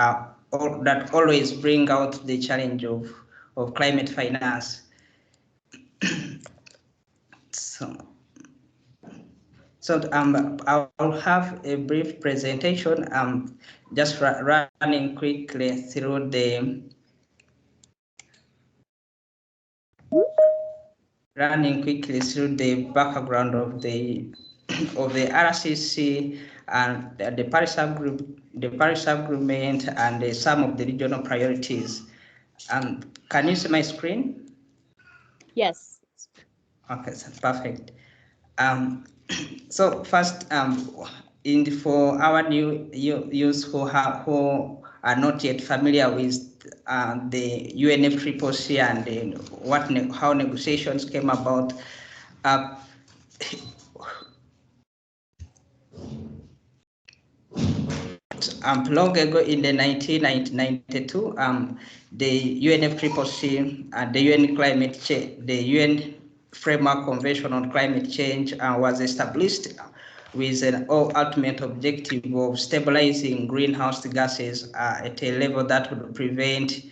always bring out the challenge of climate finance. So I'll have a brief presentation. Just running quickly through the background of the RCC and the Paris Agreement and some of the regional priorities. Can you see my screen? Yes. Okay, so perfect. So first, for our new youth who are not yet familiar with the UNFCCC and how negotiations came about. Long ago in the 1992, the UNFCCC and the UN Framework Convention on Climate Change was established with an ultimate objective of stabilizing greenhouse gases at a level that would prevent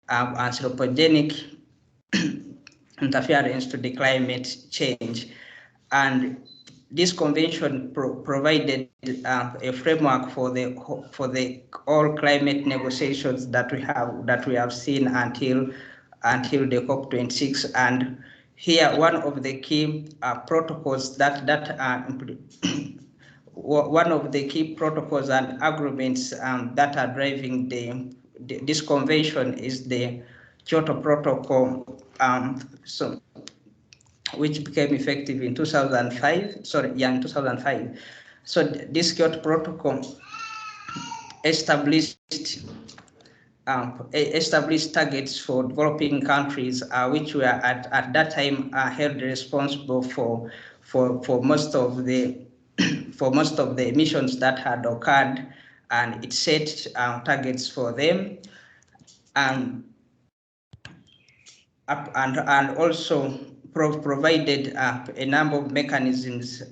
anthropogenic interference to the climate change. And this convention provided a framework for the all climate negotiations that we have seen until the COP26. And here, one of the key protocols one of the key protocols and agreements that are driving this convention is the Kyoto Protocol, which became effective in 2005. In 2005. So this Kyoto Protocol established targets for developing countries, which were at that time held responsible for most of the emissions that had occurred, and it set targets for them, and also provided a number of mechanisms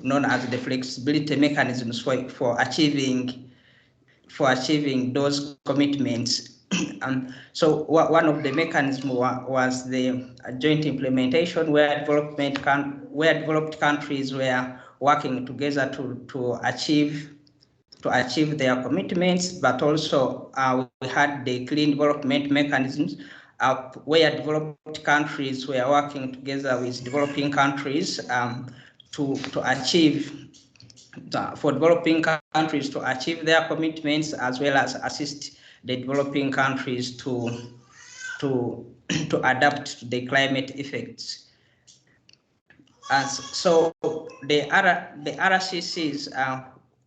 known as the flexibility mechanisms for achieving those commitments. So one of the mechanisms was the joint implementation, where developed countries were working together to achieve their commitments, but also we had the clean development mechanisms, where developed countries were working together with developing countries to achieve for developing countries to achieve their commitments, as well as assist the developing countries to adapt to the climate effects. So the RCCs,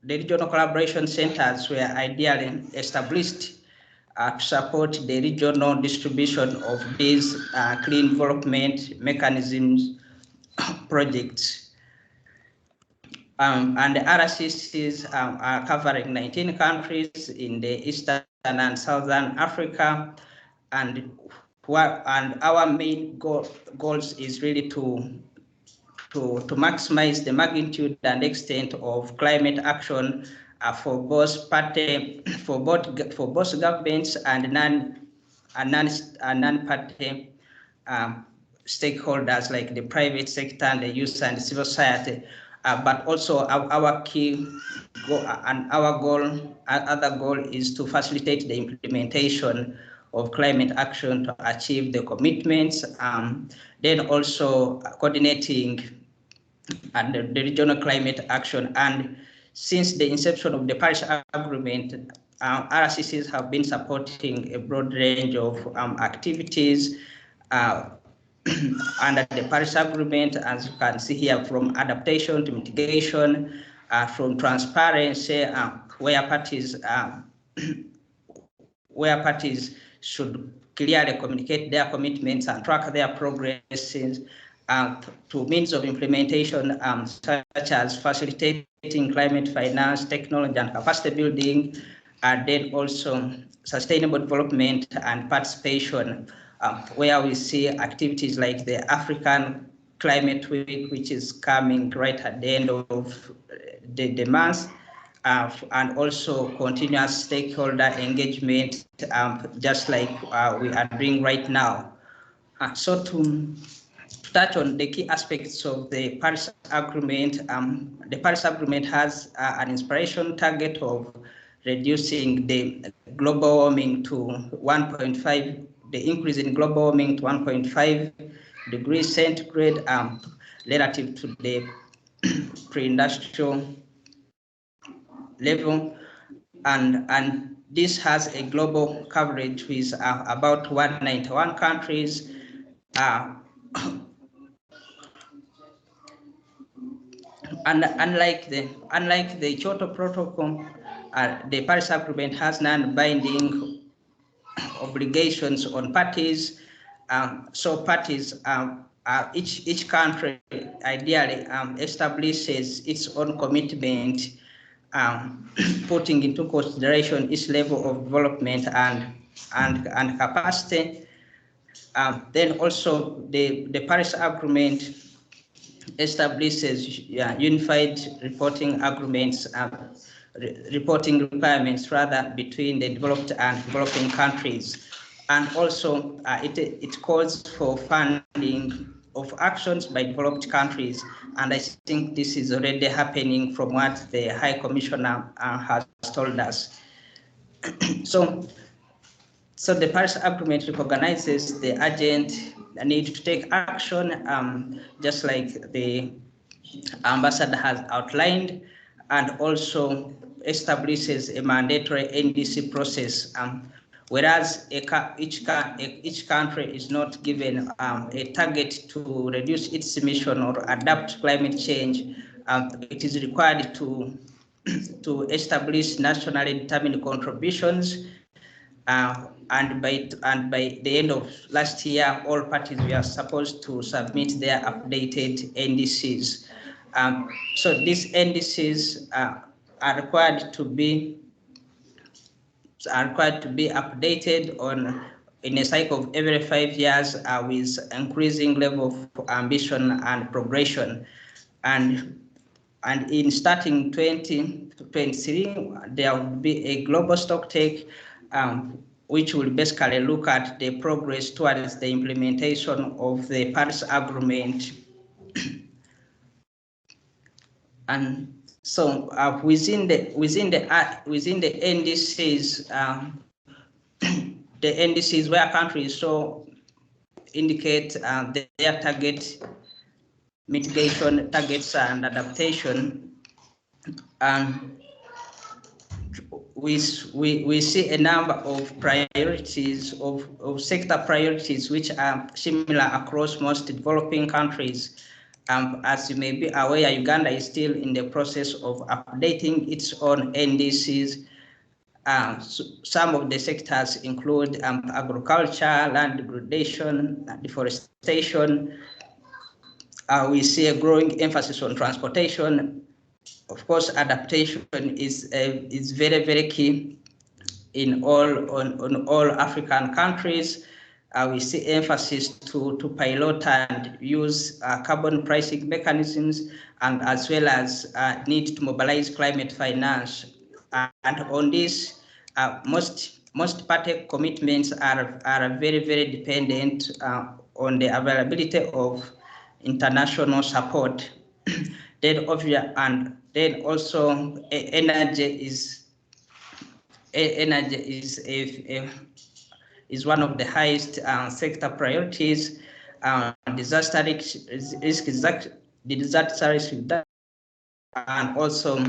the regional collaboration centers, were ideally established to support the regional distribution of these clean development mechanisms projects. And the RCCs are covering 19 countries in the Eastern and Southern Africa, and our main goals is really to maximize the magnitude and extent of climate action for both governments and non-party stakeholders like the private sector and the youth and civil society. But also our key goal and other goal is to facilitate the implementation of climate action to achieve the commitments. Then also coordinating and the regional climate action. And since the inception of the Paris Agreement, RCCs have been supporting a broad range of activities under the Paris Agreement, as you can see here, from adaptation to mitigation, from transparency, where parties should clearly communicate their commitments and track their progress, to means of implementation, such as facilitating climate finance, technology, and capacity building, and then also sustainable development and participation, where we see activities like the African Climate Week, which is coming right at the end of the month, and also continuous stakeholder engagement, just like we are doing right now. So to touch on the key aspects of the Paris Agreement, the Paris Agreement has an inspiration target of reducing the global warming to 1.5, the increase in global warming to 1.5 degrees centigrade relative to the pre-industrial level, and this has a global coverage with about 191 countries, And unlike the Kyoto Protocol, the Paris Agreement has non-binding obligations on parties. So parties, each country ideally establishes its own commitment, putting into consideration its level of development and capacity. Then also the Paris Agreement establishes unified reporting agreements, reporting requirements rather between the developed and developing countries. And also it calls for funding of actions by developed countries. And I think this is already happening from what the High Commissioner has told us. So the Paris Agreement recognizes the urgent need to take action, just like the ambassador has outlined, and also establishes a mandatory NDC process, whereas each country is not given a target to reduce its emission or adapt to climate change. It is required to establish nationally determined contributions. And by the end of last year, all parties were supposed to submit their updated NDCs. So these NDCs are required to be updated in a cycle of every 5 years with increasing level of ambition and progression. And in starting 2023, there will be a global stocktake, which will basically look at the progress towards the implementation of the Paris Agreement. And so within the NDCs, the NDCs where countries so indicate their target mitigation targets and adaptation, we see a number of priorities of sector priorities which are similar across most developing countries. As you may be aware, Uganda is still in the process of updating its own NDCs. So some of the sectors include agriculture, land degradation, deforestation. We see a growing emphasis on transportation. Of course, adaptation is very, very key in all African countries. We see emphasis to pilot and use carbon pricing mechanisms, and as well as need to mobilize climate finance. And on this, most party commitments are very, very dependent on the availability of international support. Then also energy is one of the highest sector priorities. Disaster risk, and also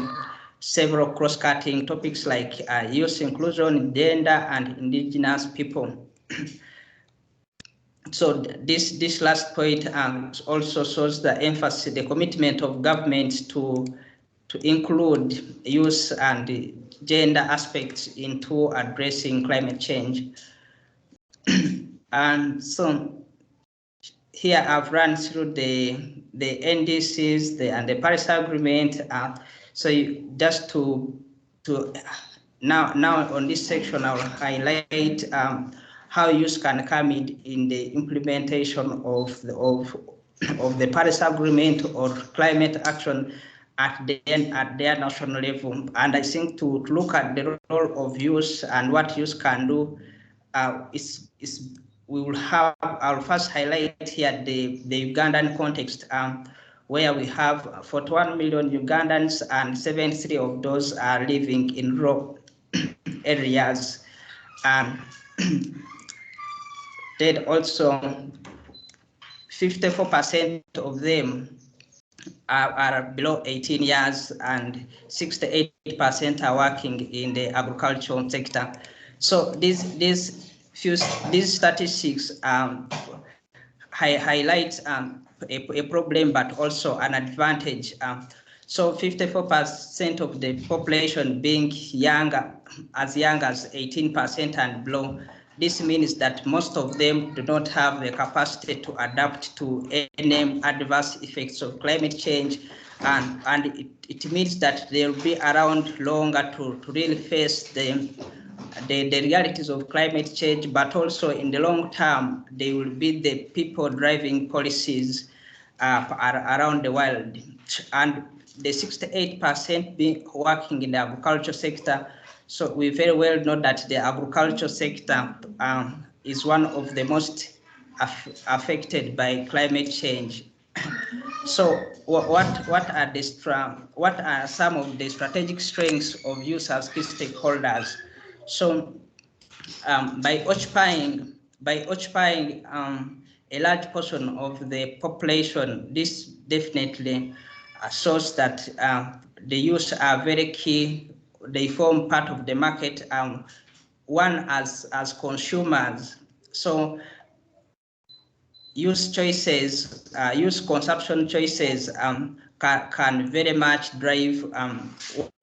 several cross-cutting topics like youth inclusion, gender, and indigenous people. So this last point also shows the emphasis, the commitment of governments to include youth and gender aspects into addressing climate change. And so here I've run through the NDCs and the Paris Agreement. So just to now on this section, I'll highlight how youth can come in the implementation of the Paris Agreement or climate action at their national level. And I think to look at the role of youth and what youth can do I'll first highlight here the Ugandan context, where we have 41 million Ugandans and 73 of those are living in rural areas. Then also 54% of them are below 18 years and 68% are working in the agricultural sector. So these statistics highlight a problem, but also an advantage. So 54% of the population being as young as 18% and below. This means that most of them do not have the capacity to adapt to any adverse effects of climate change, and it means that they'll be around longer to really face the realities of climate change, but also in the long term, they will be the people driving policies around the world. And the 68% being working in the agriculture sector. So we very well know that the agriculture sector is one of the most affected by climate change. So what are some of the strategic strengths of youth as key stakeholders? So by occupying a large portion of the population, this definitely shows that the youth are very key. They form part of the market. One as consumers. So use choices, use consumption choices can very much drive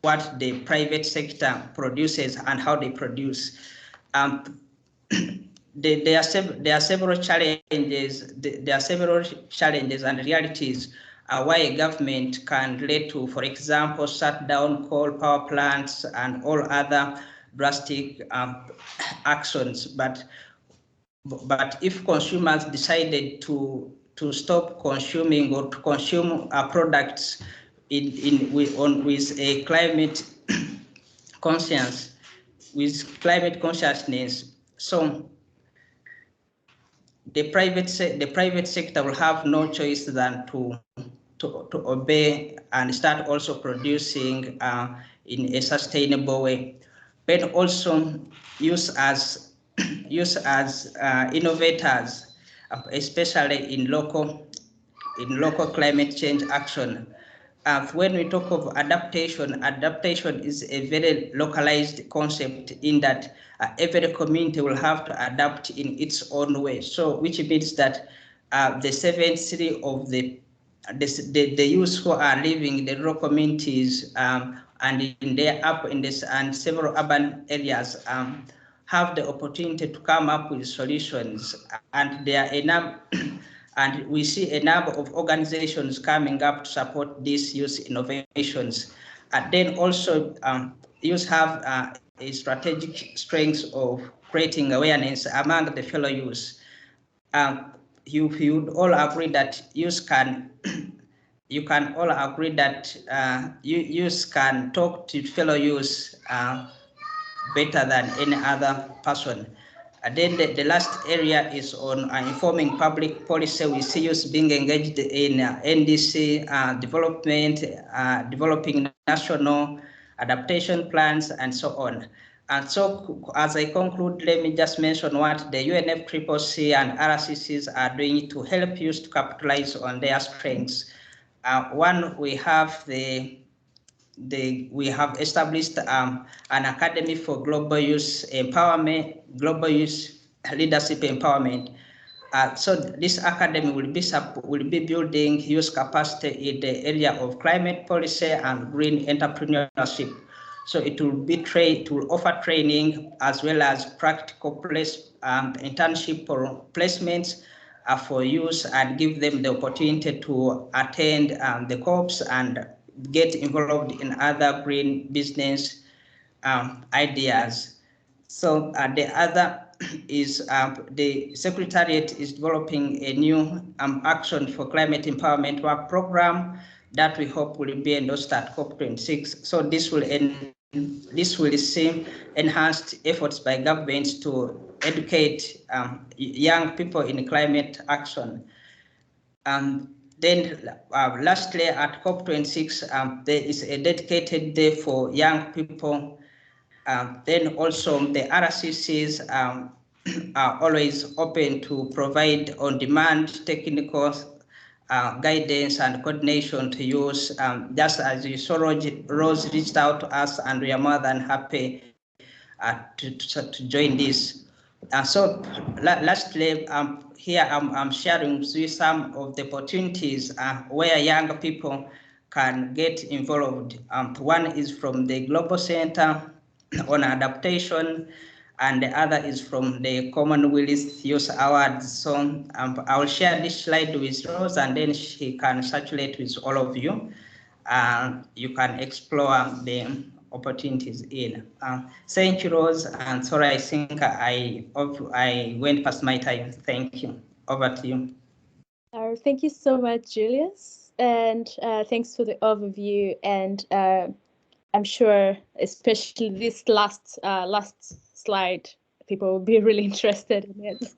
what the private sector produces and how they produce. There are several challenges. There are several challenges and realities why a government can relate to, for example, shut down coal power plants and all other drastic actions. But if consumers decided to stop consuming or to consume products with a climate conscience, with climate consciousness, so the private sector will have no choice than to obey and start also producing in a sustainable way, but also use as innovators, especially in local climate change action. When we talk of adaptation is a very localized concept in that every community will have to adapt in its own way. So, which means that the 7/3 of the youth who are living in the rural communities and in and several urban areas have the opportunity to come up with solutions, and there are enough. And we see a number of organizations coming up to support these youth innovations. And then also youth have a strategic strength of creating awareness among the fellow youth. You would all agree that youth can, you can all agree that youth can talk to fellow youth better than any other person. And then the last area is on informing public policy. We see youth being engaged in NDC development, developing national adaptation plans, and so on. And so, as I conclude, let me just mention what the UNFCCC and RCCs are doing to help youth to capitalize on their strengths. One, we have we have established an academy for global youth empowerment, global youth leadership empowerment. So this academy will be building youth capacity in the area of climate policy and green entrepreneurship. So it will offer training as well as practical internship or placements for youth, and give them the opportunity to attend the COPs and get involved in other green business ideas. So the other is the Secretariat is developing a new action for climate empowerment work program that we hope will be endorsed at COP26. So this will see enhanced efforts by governments to educate young people in climate action. Then lastly, at COP26, there is a dedicated day for young people. Then also the RCCs are always open to provide on-demand technical guidance and coordination to use. Just as you saw, Rose reached out to us, and we are more than happy to join this. So lastly, here I'm sharing with you some of the opportunities where young people can get involved. One is from the Global Center on Adaptation, and the other is from the Commonwealth Youth Awards. So I'll share this slide with Rose, and then she can circulate with all of you. You can explore the opportunities in. Thank you, Rose, and sorry, I think I went past my time. Thank you. Over to you. Thank you so much, Julius, and thanks for the overview. And I'm sure, especially this last slide, people will be really interested in it.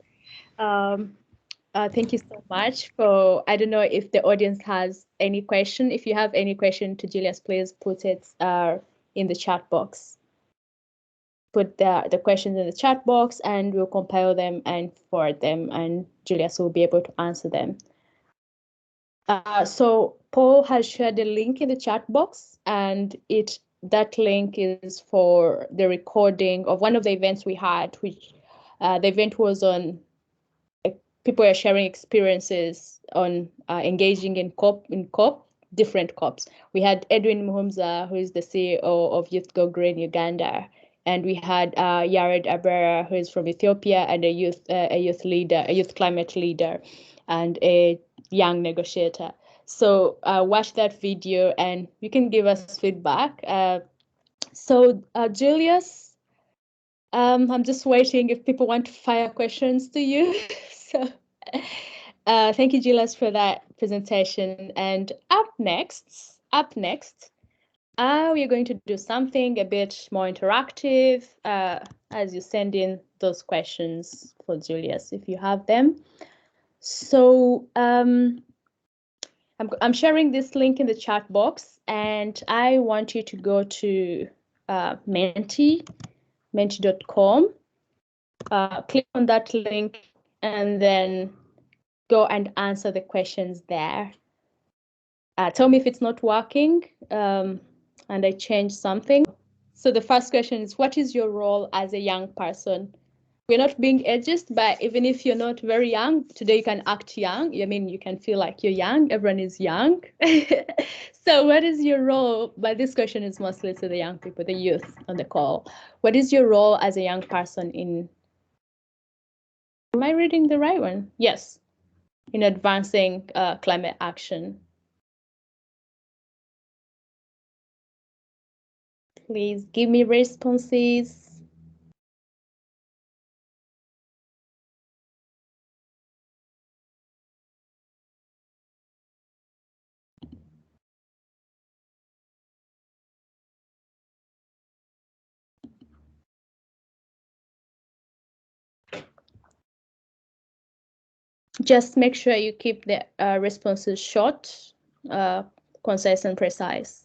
Thank you so much for, I don't know if the audience has any question. If you have any question to Julius, please put it in the chat box. Put the questions in the chat box and we'll compile them and forward them, and Julius will be able to answer them. So Paul has shared a link in the chat box, and that link is for the recording of one of the events we had, which the event was on people are sharing experiences on engaging in COP, different COPs. We had Edwin Muhumza, who is the CEO of Youth Go Green Uganda, and we had Yared Abera, who is from Ethiopia, and a youth climate leader, and a young negotiator. So watch that video, and you can give us feedback. So Julius, I'm just waiting if people want to fire questions to you. So thank you, Julius, for that presentation. And up next, we're going to do something a bit more interactive as you send in those questions for Julius, if you have them. So I'm sharing this link in the chat box, and I want you to go to menti.com, click on that link, and then go and answer the questions there. Tell me if it's not working and I changed something. So the first question is, what is your role as a young person? We're not being ageist, but even if you're not very young, today you can act young. I mean, you can feel like you're young. Everyone is young. So what is your role? But this question is mostly to the young people, the youth on the call. What is your role as a young person in, am I reading the right one? Yes, in advancing climate action. Please give me responses. Just make sure you keep the responses short, concise, and precise.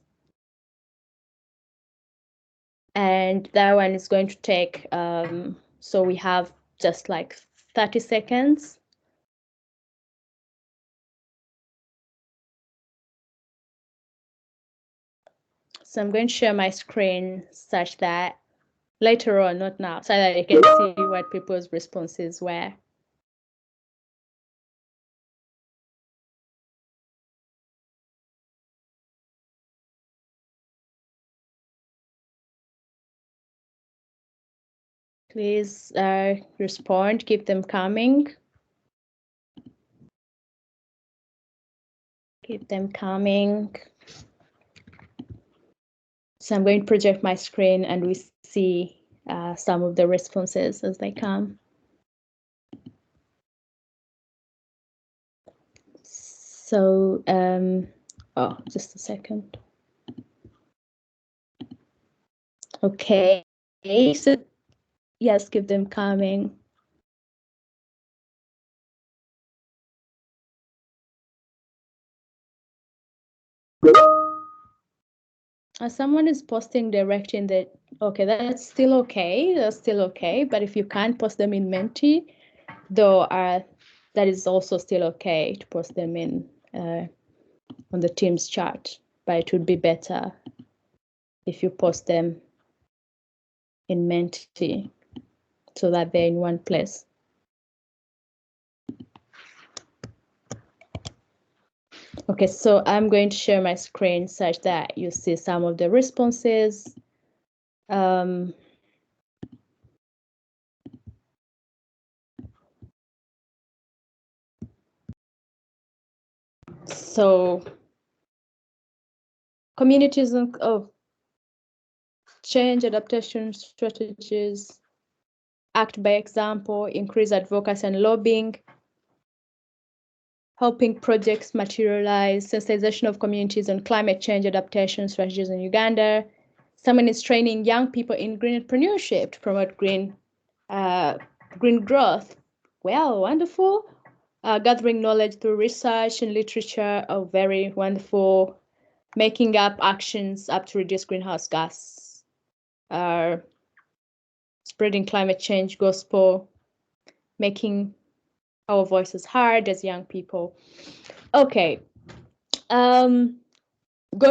And that one is going to take, so we have just like 30 seconds. So I'm going to share my screen such that later on, not now, so that you can see what people's responses were. Please respond, keep them coming. Keep them coming. So I'm going to project my screen and we see some of the responses as they come. So, oh, just a second. Okay, so yes, keep them coming. Someone is posting direct in the, okay, that's still okay. That's still okay. But if you can't post them in Menti, though, that is also still okay to post them in on the Teams chat. But it would be better if you post them in Menti so that they're in one place. Okay, so I'm going to share my screen such that you see some of the responses. So communities of change adaptation strategies, act by example, increase advocacy and lobbying, helping projects materialize, sensitization of communities on climate change adaptation strategies in Uganda. Someone is training young people in green entrepreneurship to promote green growth. Well, wonderful. Gathering knowledge through research and literature. Oh, very wonderful. Making up actions up to reduce greenhouse gas. Spreading climate change gospel. Making our voices heard as young people. Okay. Go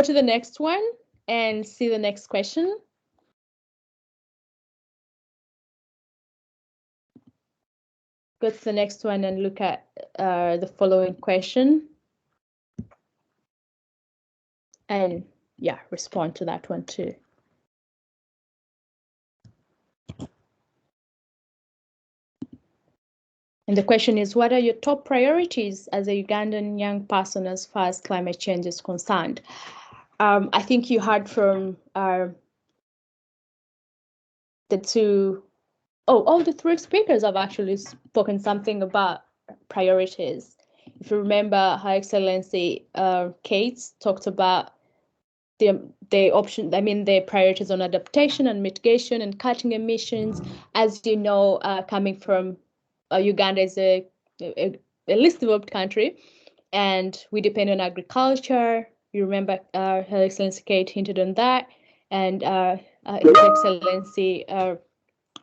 to the next one and see the next question. Go to the next one and look at the following question. And yeah, respond to that one too. And the question is, what are your top priorities as a Ugandan young person as far as climate change is concerned? I think you heard from the three speakers have actually spoken something about priorities. If you remember, Her Excellency Kate talked about the priorities on adaptation and mitigation and cutting emissions. As you know, coming from Uganda is a least developed country, and we depend on agriculture. You remember Her Excellency Kate hinted on that, and His Excellency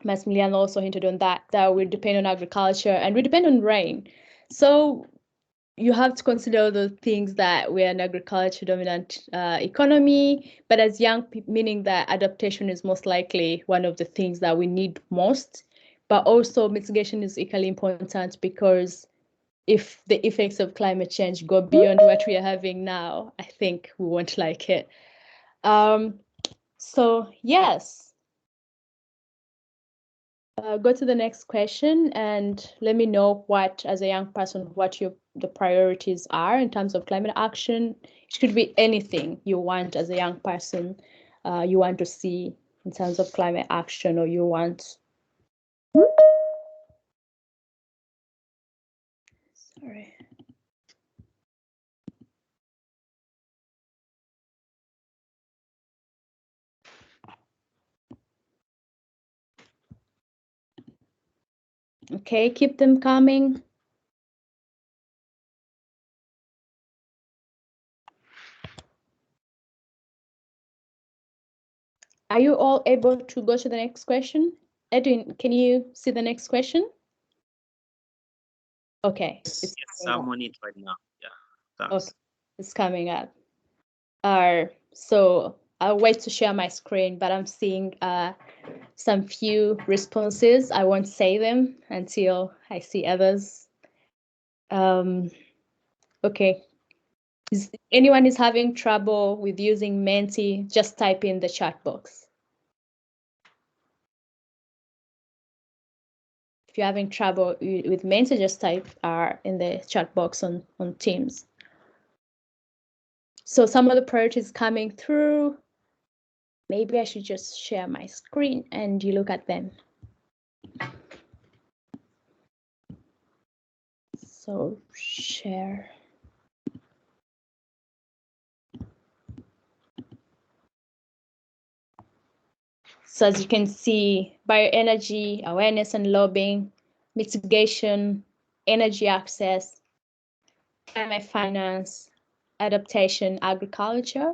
Massimiliano also hinted on that we depend on agriculture and we depend on rain. So you have to consider the things that we're an agriculture dominant economy, but as young people, meaning that adaptation is most likely one of the things that we need most, but also mitigation is equally important, because if the effects of climate change go beyond what we are having now, I think we won't like it. So yes. Go to the next question and let me know what, as a young person, what the priorities are in terms of climate action. It could be anything you want as a young person, you want to see in terms of climate action, or you want. Sorry. Okay, keep them coming. Are you all able to go to the next question? Edwin, can you see the next question? Okay. Yes, I'm on it right now. Yeah, thanks. Okay, it's coming up. So I'll wait to share my screen, but I'm seeing some few responses. I won't say them until I see others. Okay. If anyone is having trouble with using Menti, just type in the chat box. If you're having trouble with Menti, just type in the chat box on Teams. So some of the priorities coming through. Maybe I should just share my screen and you look at them. So share. So as you can see, bioenergy, awareness and lobbying, mitigation, energy access, climate finance, adaptation, agriculture.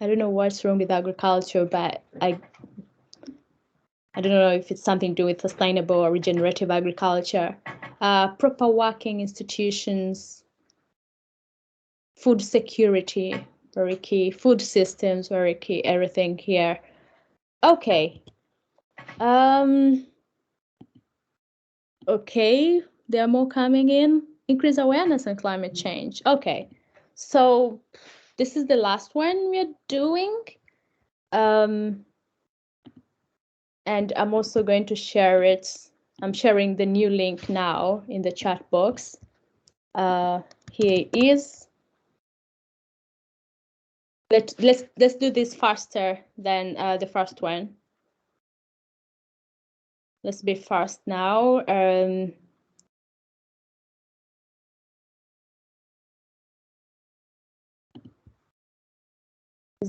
I don't know what's wrong with agriculture, but I don't know if it's something to do with sustainable or regenerative agriculture. Proper working institutions, food security, very key, food systems, very key, everything here. Okay. Okay, there are more coming in. Increase awareness on climate change. Okay, So this is the last one we're doing. And I'm also going to share it. I'm sharing the new link now in the chat box. Here it is. Let's do this faster than the first one. Let's be fast now.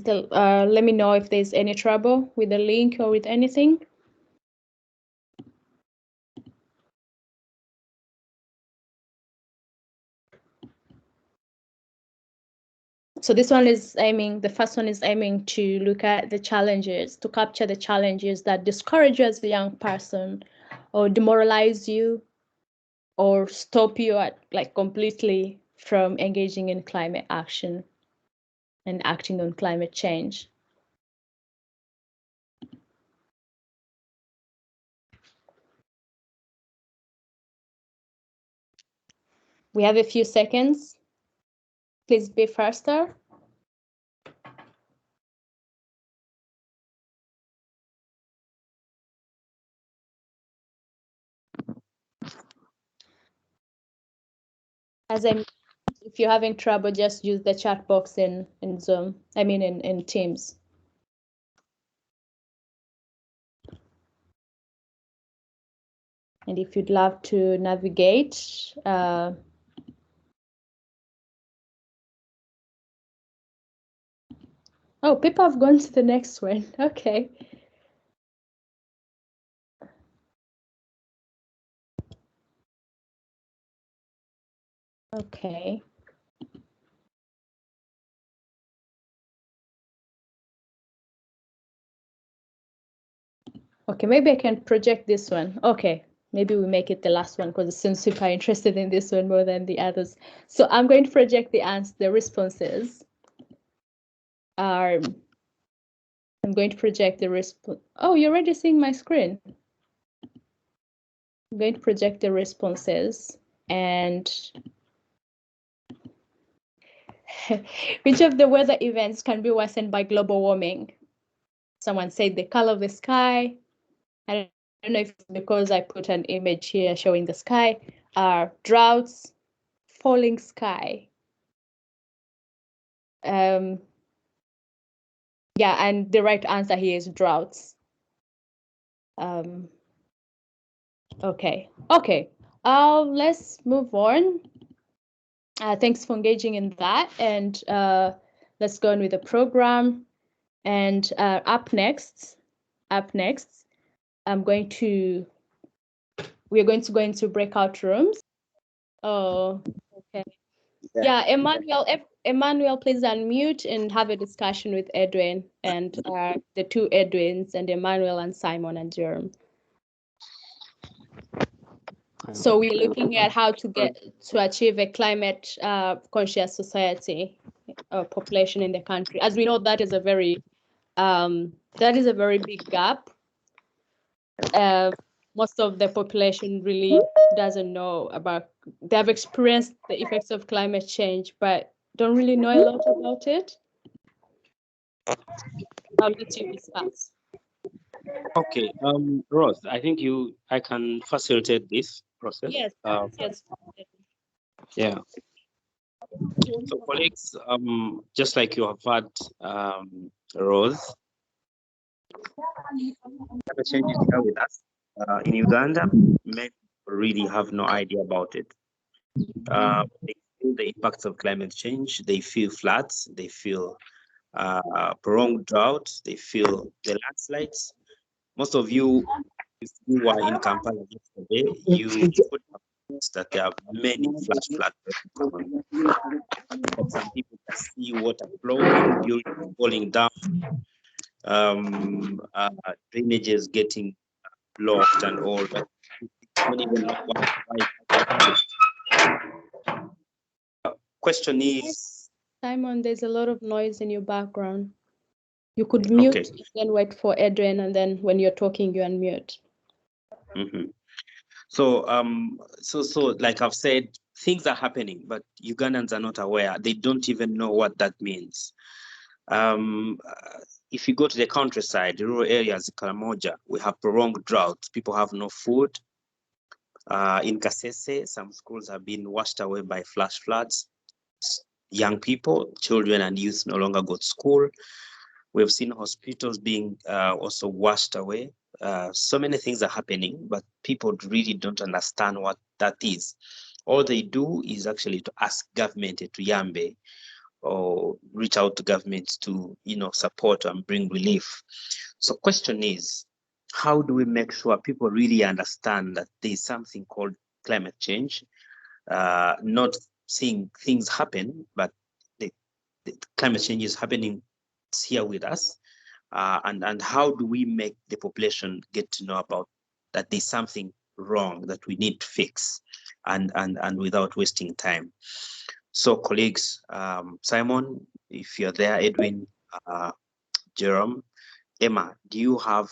Let me know if there's any trouble with the link or with anything. So this one is aiming, the first one is aiming to look at the challenges, to capture the challenges that discourage you as a young person or demoralize you or stop you at completely from engaging in climate action and acting on climate change. We have a few seconds. Please be faster. If you're having trouble, just use the chat box in Zoom. I mean, in Teams. And if you'd love to navigate, oh, people have gone to the next one. Okay. Okay. Okay, maybe I can project this one. Okay, maybe we make it the last one because it seems super interested in this one more than the others. So I'm going to project the responses. I'm going to project the response. Oh, you're already seeing my screen. I'm going to project the responses and which of the weather events can be worsened by global warming? Someone said the color of the sky. I don't know if it's because I put an image here showing the sky. Droughts, falling sky. Yeah, and the right answer here is droughts. Okay. Let's move on. Thanks for engaging in that, and let's go on with the program. And up next, we're going to go into breakout rooms. Oh, okay. Yeah, Emmanuel, please unmute and have a discussion with Edwin and the two Edwins and Emmanuel and Simon and Jerome. So we're looking at how to achieve a climate conscious society population in the country. As we know, that is a very big gap. Most of the population really doesn't know about. They have experienced the effects of climate change, but don't really know a lot about it. I'll let you discuss. Okay, Rose, I think I can facilitate this process. Yes. Yes. Yeah. So colleagues, just like you have had, Rose, climate change is here with us. In Uganda, many people really have no idea about it. They feel the impacts of climate change. They feel floods. They feel prolonged drought. They feel the landslides. Most of you, if you were in Kampala yesterday, you would have noticed that there are many flash floods. Some people can see water flowing, buildings falling down, drainages getting blocked and all, but don't even know why. Question is, Simon, there's a lot of noise in your background. You could mute and then wait for Edwin, and then when you're talking, you unmute. So, so like I've said, things are happening, but Ugandans are not aware. They don't even know what that means. If you go to the countryside, rural areas, Karamoja, we have prolonged droughts. People have no food. In Kasese, some schools have been washed away by flash floods. Young people, children and youth no longer go to school. We've seen hospitals being also washed away. So many things are happening, but people really don't understand what that is. All they do is actually to ask government to Yambe or reach out to governments to, support and bring relief. So question is, how do we make sure people really understand that there's something called climate change, not seeing things happen, but the climate change is happening here with us, and how do we make the population get to know about that there's something wrong that we need to fix, and without wasting time. So colleagues, Simon, if you're there, Edwin, Jerome, Emma, do you have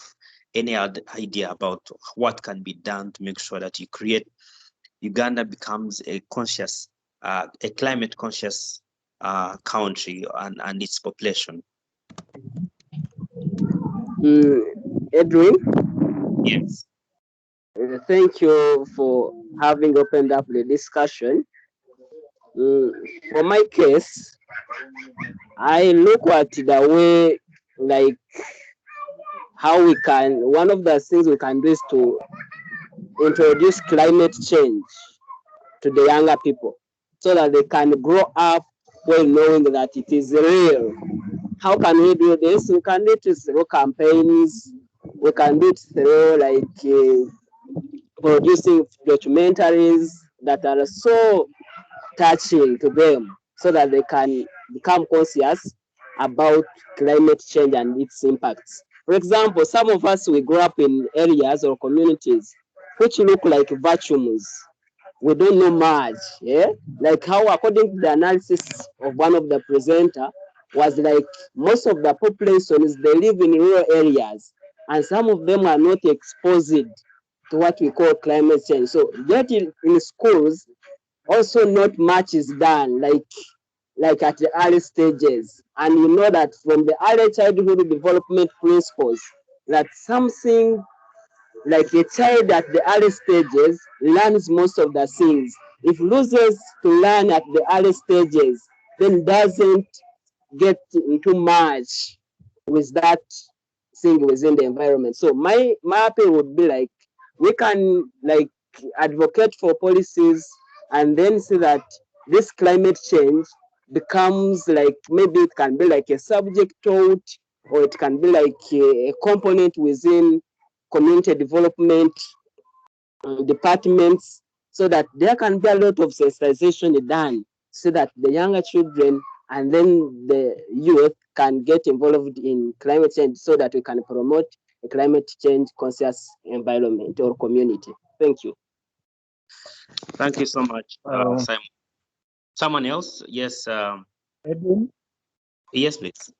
any other idea about what can be done to make sure that Uganda becomes a conscious, a climate conscious country and its population? Edwin? Yes. Thank you for having opened up the discussion. For my case, I look at the way, like, how we can, one of the things we can do is to introduce climate change to the younger people so that they can grow up well knowing that it is real. How can we do this? We can do it through campaigns. We can do it through producing documentaries that are so touching to them so that they can become conscious about climate change and its impacts. For example, some of us, we grow up in areas or communities which look like vacuums. We don't know much, like how, according to the analysis of one of the presenter, was like most of the populations, they live in rural areas and some of them are not exposed to what we call climate change. So yet in schools, also not much is done, like at the early stages. And you know that from the early childhood development principles, that something like a child at the early stages learns most of the things. If loses to learn at the early stages, then doesn't get into much with that thing within the environment. So my appeal would be like, we can like advocate for policies and then see that this climate change becomes like, maybe it can be like a subject taught, or it can be like a component within community development departments, so that there can be a lot of sensitization done so that the younger children and then the youth can get involved in climate change so that we can promote a climate change conscious environment or community. Thank you. Thank you so much, Simon. Someone else? Yes. Edwin? Yes, please.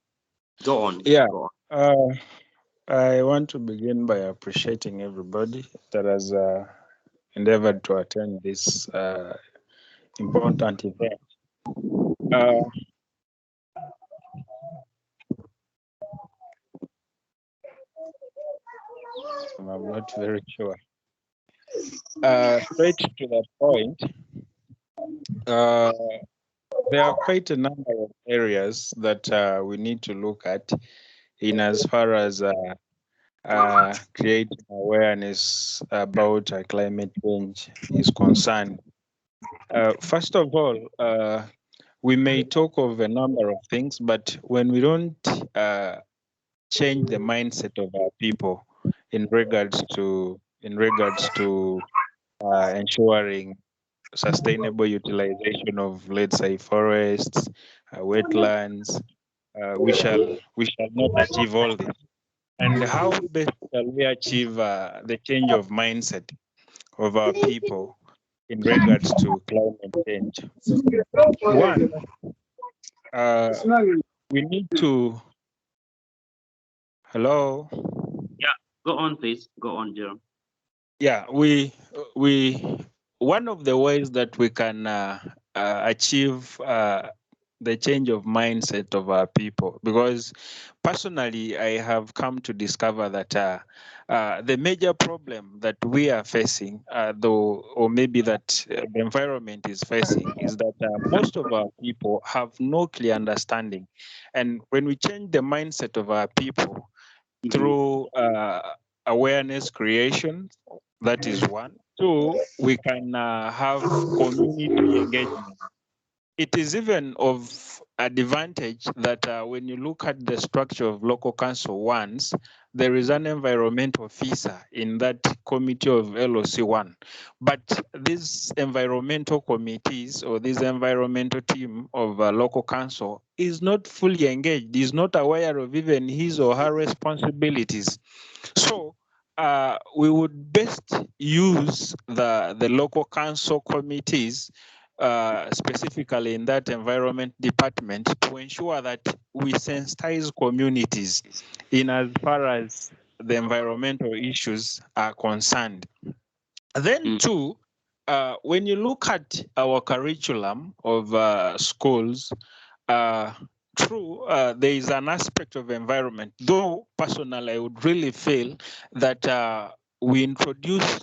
Go on. Yeah. Go on. I want to begin by appreciating everybody that has endeavored to attend this important event. I'm not very sure. Straight to the point, there are quite a number of areas that we need to look at in as far as creating awareness about climate change is concerned. First of all, we may talk of a number of things, but when we don't change the mindset of our people in regards to ensuring sustainable utilization of, let's say, forests, wetlands, we shall not achieve all this. And how best shall we achieve the change of mindset of our people in regards to climate change? One, we need to. Hello. Yeah, go on, please. Go on, Jerome. Yeah, we one of the ways that we can achieve the change of mindset of our people, because personally I have come to discover that the major problem that we are facing, though, or maybe that the environment is facing, is that most of our people have no clear understanding. And when we change the mindset of our people through awareness creation, that is one. Two, we can have community engagement. It is even of advantage that when you look at the structure of local council ones, there is an environmental officer in that committee of LOC1. But these environmental committees or this environmental team of local council is not fully engaged, is not aware of even his or her responsibilities. So we would best use the local council committees, specifically in that environment department, to ensure that we sensitize communities in as far as the environmental issues are concerned. Then too, when you look at our curriculum of schools, true, there is an aspect of environment, though personally I would really feel that we introduce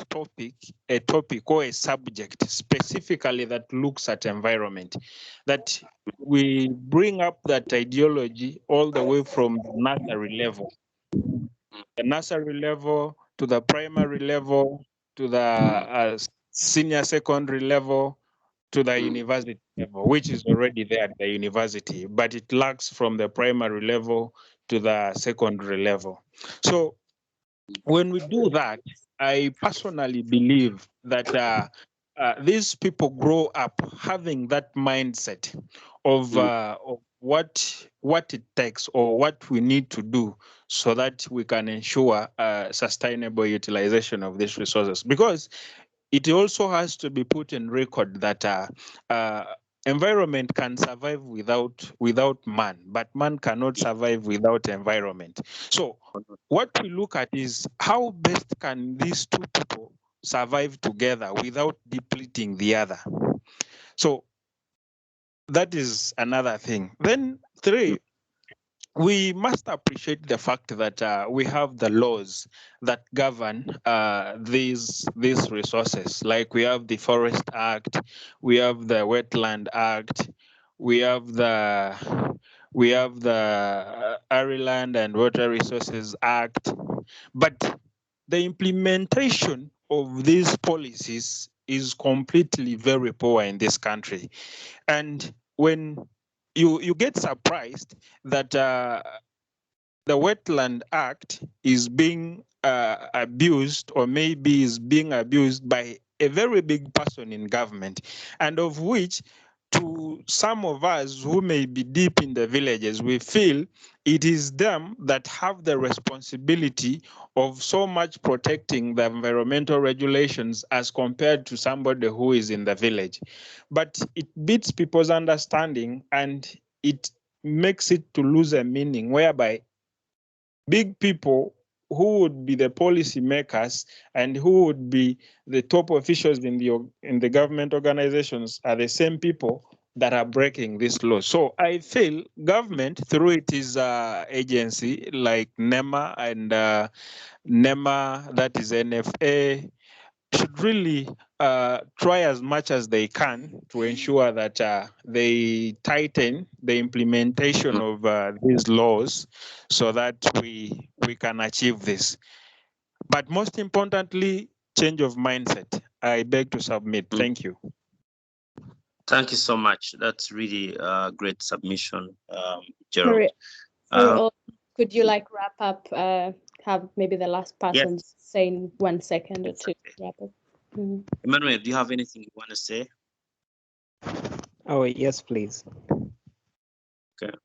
a topic or a subject specifically that looks at environment, that we bring up that ideology all the way from the nursery level to the primary level to the senior secondary level to the university level, which is already there at the university, but it lacks from the primary level to the secondary level. So when we do that, I personally believe that these people grow up having that mindset of what it takes or what we need to do so that we can ensure sustainable utilization of these resources. Because it also has to be put in record that environment can survive without man, but man cannot survive without environment. So what we look at is how best can these two people survive together without depleting the other. So that is another thing. Then three, we must appreciate the fact that we have the laws that govern these resources. Like we have the Forest Act, we have the Wetland Act, we have the Airey Land and Water Resources Act, but the implementation of these policies is completely very poor in this country. And when you get surprised that the Wetland Act is being abused, or maybe is being abused by a very big person in government, and of which to some of us who may be deep in the villages, we feel it is them that have the responsibility of so much protecting the environmental regulations as compared to somebody who is in the village. But it beats people's understanding, and it makes it to lose a meaning, whereby big people who would be the policy makers and who would be the top officials in the government organizations are the same people that are breaking this law. So I feel government, through its agency like NEMA and NEMA, that is NFA, should really try as much as they can to ensure that they tighten the implementation of these laws so that we can achieve this. But most importantly, change of mindset. I beg to submit. Thank you. Thank you so much. That's really a great submission, Gerald. Could you wrap up, have maybe the last person say in 1 second or two to wrap up? Emmanuel, do you have anything you want to say? Oh, yes, please. Okay.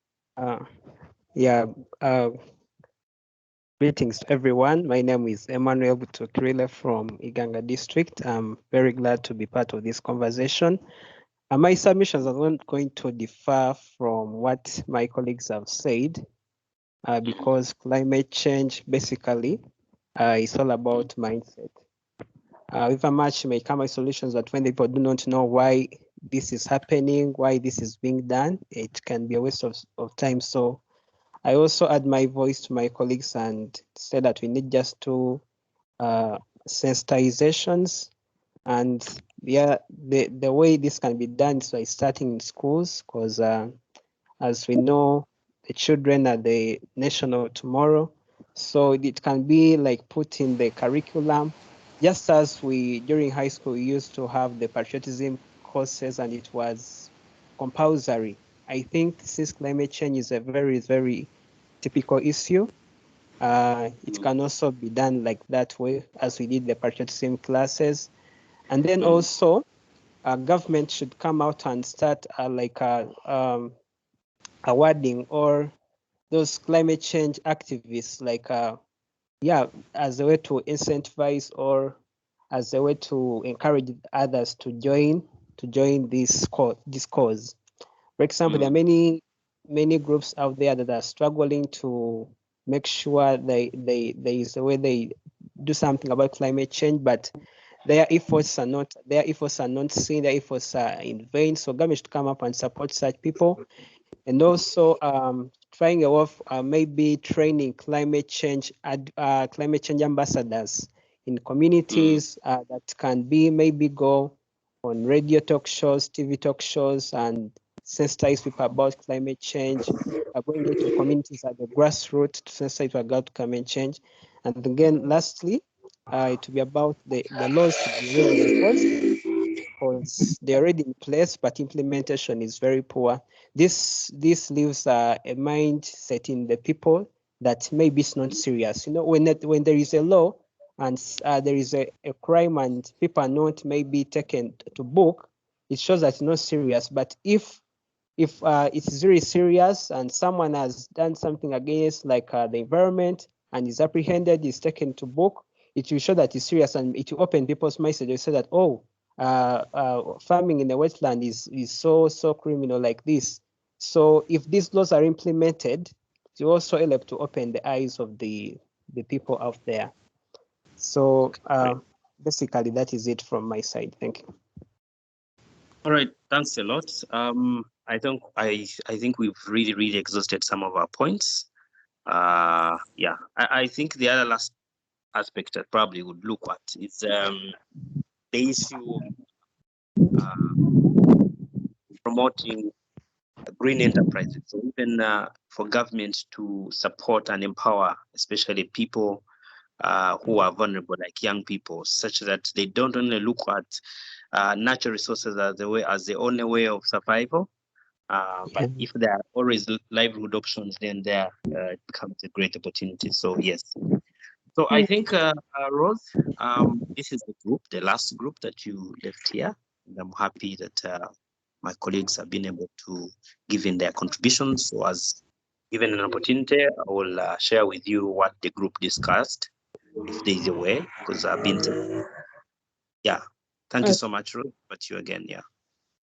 Greetings to everyone. My name is Emmanuel Butokrile from Uganda district. I'm very glad to be part of this conversation. My submissions are not going to differ from what my colleagues have said, because climate change basically is all about mindset. with a match may come with solutions, but when the people do not know why this is happening, why this is being done, it can be a waste of time. So I also add my voice to my colleagues and say that we need just to sensitizations, and the way this can be done is by starting in schools, because as we know, the children are the nation of tomorrow. So it can be like put in the curriculum, just as we during high school we used to have the patriotism courses and it was compulsory. I think since climate change is a very, very typical issue, it can also be done like that way as we did the patriotism classes. And then also government should come out and start awarding or those climate change activists, like as a way to incentivize or as a way to encourage others to join this cause. For example, there are many groups out there that are struggling to make sure there is a way they do something about climate change, but their efforts are not seen, their efforts are in vain. So government should come up and support such people. And also trying a way of maybe training climate change ambassadors in communities that can be maybe go on radio talk shows, TV talk shows, and sensitize people about climate change, going into communities at the grassroots to sensitize people about climate change. And again, lastly, it will be about the laws to be really enforced, because they're already in place, but implementation is very poor. This leaves a mindset in the people that maybe it's not serious. You know, when there is a law and there is a crime and people are not maybe taken to book, it shows that it's not serious. But if it's very serious and someone has done something against like the environment and is apprehended, is taken to book, it will show that it's serious and it will open people's minds. They say that, oh, farming in the wetland is so criminal like this. So if these laws are implemented, it will also help to open the eyes of the people out there. So basically that is it from my side. Thank you. All right, thanks a lot. I think we've really exhausted some of our points. Yeah, I think the other last aspect that probably would look at is the issue promoting green enterprises. So even for government to support and empower, especially people who are vulnerable, like young people, such that they don't only look at natural resources as the only way of survival, but if there are always livelihood options, then there it becomes a great opportunity. So yes. So I think, Rose, this is the last group that you left here. And I'm happy that my colleagues have been able to give in their contributions. So as given an opportunity, I will share with you what the group discussed, if there is a way, because I've been yeah. Thank you so much, Rose. But you again, yeah.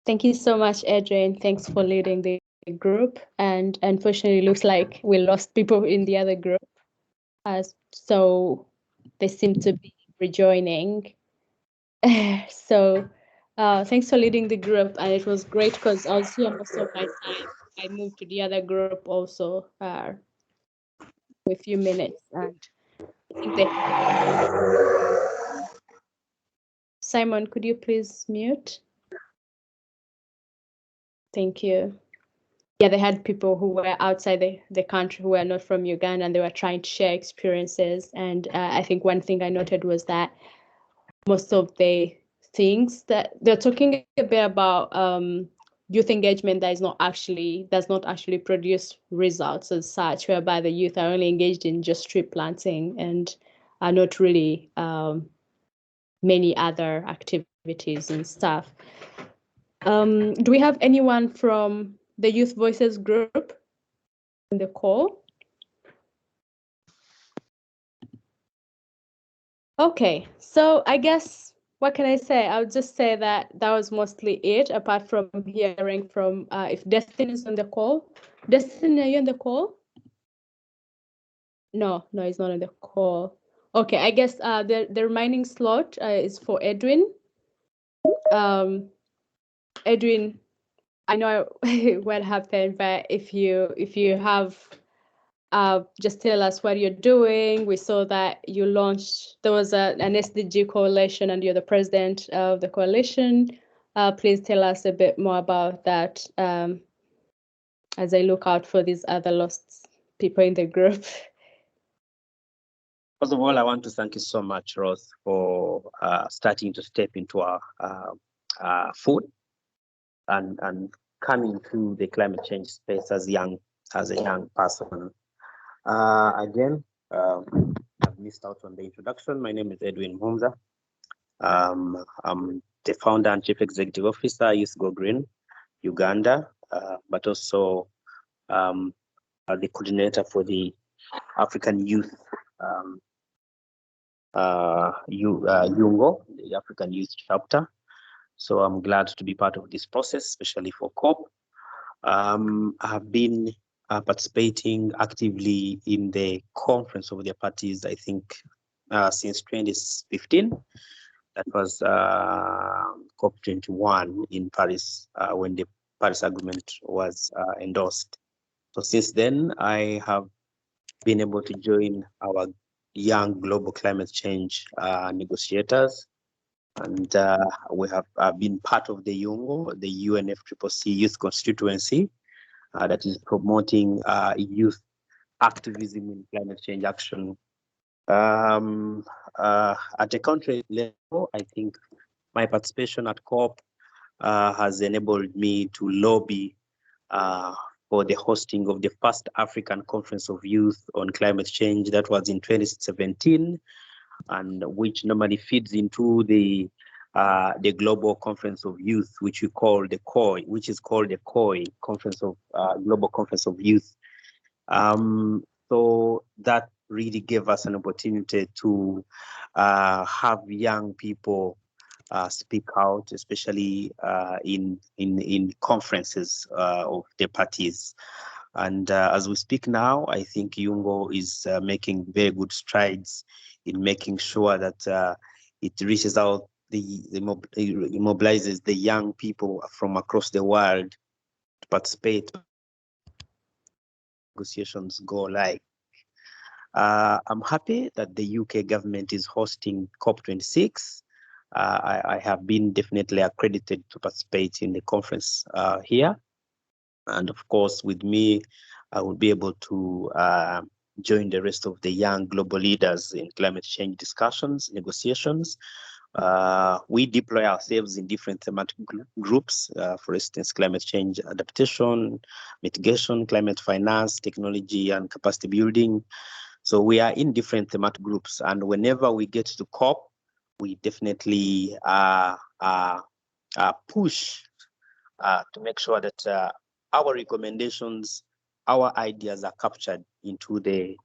Thank you so much, Adrian. Thanks for leading the group. And unfortunately, it looks like we lost people in the other group. So they seem to be rejoining. So thanks for leading the group. And it was great because I was here most of my time. I moved to the other group also for a few minutes. And I think they Simon, could you please mute? Thank you. Yeah, they had people who were outside the country who were not from Uganda, and they were trying to share experiences. And I think one thing I noted was that most of the things that they're talking a bit about youth engagement does not actually produce results as such, whereby the youth are only engaged in just tree planting and are not really many other activities and stuff. Do we have anyone from the Youth Voices group in the call? Okay, so I guess, what can I say? I would just say that was mostly it, apart from hearing from if Destiny is on the call. Destiny, are you on the call? No, he's not on the call. Okay, I guess the remaining slot is for Edwin. Edwin, I know what happened, but if you have, just tell us what you're doing. We saw that you launched, there was an SDG coalition and you're the president of the coalition. Please tell us a bit more about that as I look out for these other lost people in the group. First of all, I want to thank you so much, Rose, for starting to step into our food and coming to the climate change space as a young person. Again, I've missed out on the introduction. My name is Edwin Mumza. I'm the founder and chief executive officer, Youth4 Green, Uganda, but also the coordinator for the African Youth UNGO, the African Youth Chapter. So I'm glad to be part of this process, especially for COP. I have been participating actively in the Conference of the Parties, I think, since 2015. That was COP21 in Paris when the Paris Agreement was endorsed. So since then, I have been able to join our young global climate change negotiators. And we have been part of the UNGO, the UNFCCC Youth Constituency, that is promoting youth activism in climate change action. At a country level, I think my participation at COP has enabled me to lobby for the hosting of the first African Conference of Youth on Climate Change. That was in 2017, and which normally feeds into the Global Conference of Youth, which we call the COI, which is called the COI, Conference of Global Conference of Youth. So that really gave us an opportunity to have young people speak out, especially in conferences of the parties. And as we speak now, I think UNGO is making very good strides in making sure that it reaches out, it mobilizes the young people from across the world to participate. Negotiations go like. I'm happy that the UK government is hosting COP26. I have been definitely accredited to participate in the conference here. And of course, with me, I will be able to join the rest of the young global leaders in climate change discussions, negotiations. We deploy ourselves in different thematic groups, for instance, climate change adaptation, mitigation, climate finance, technology, and capacity building. So we are in different thematic groups, and whenever we get to COP, we definitely push to make sure that our recommendations, our ideas are captured into the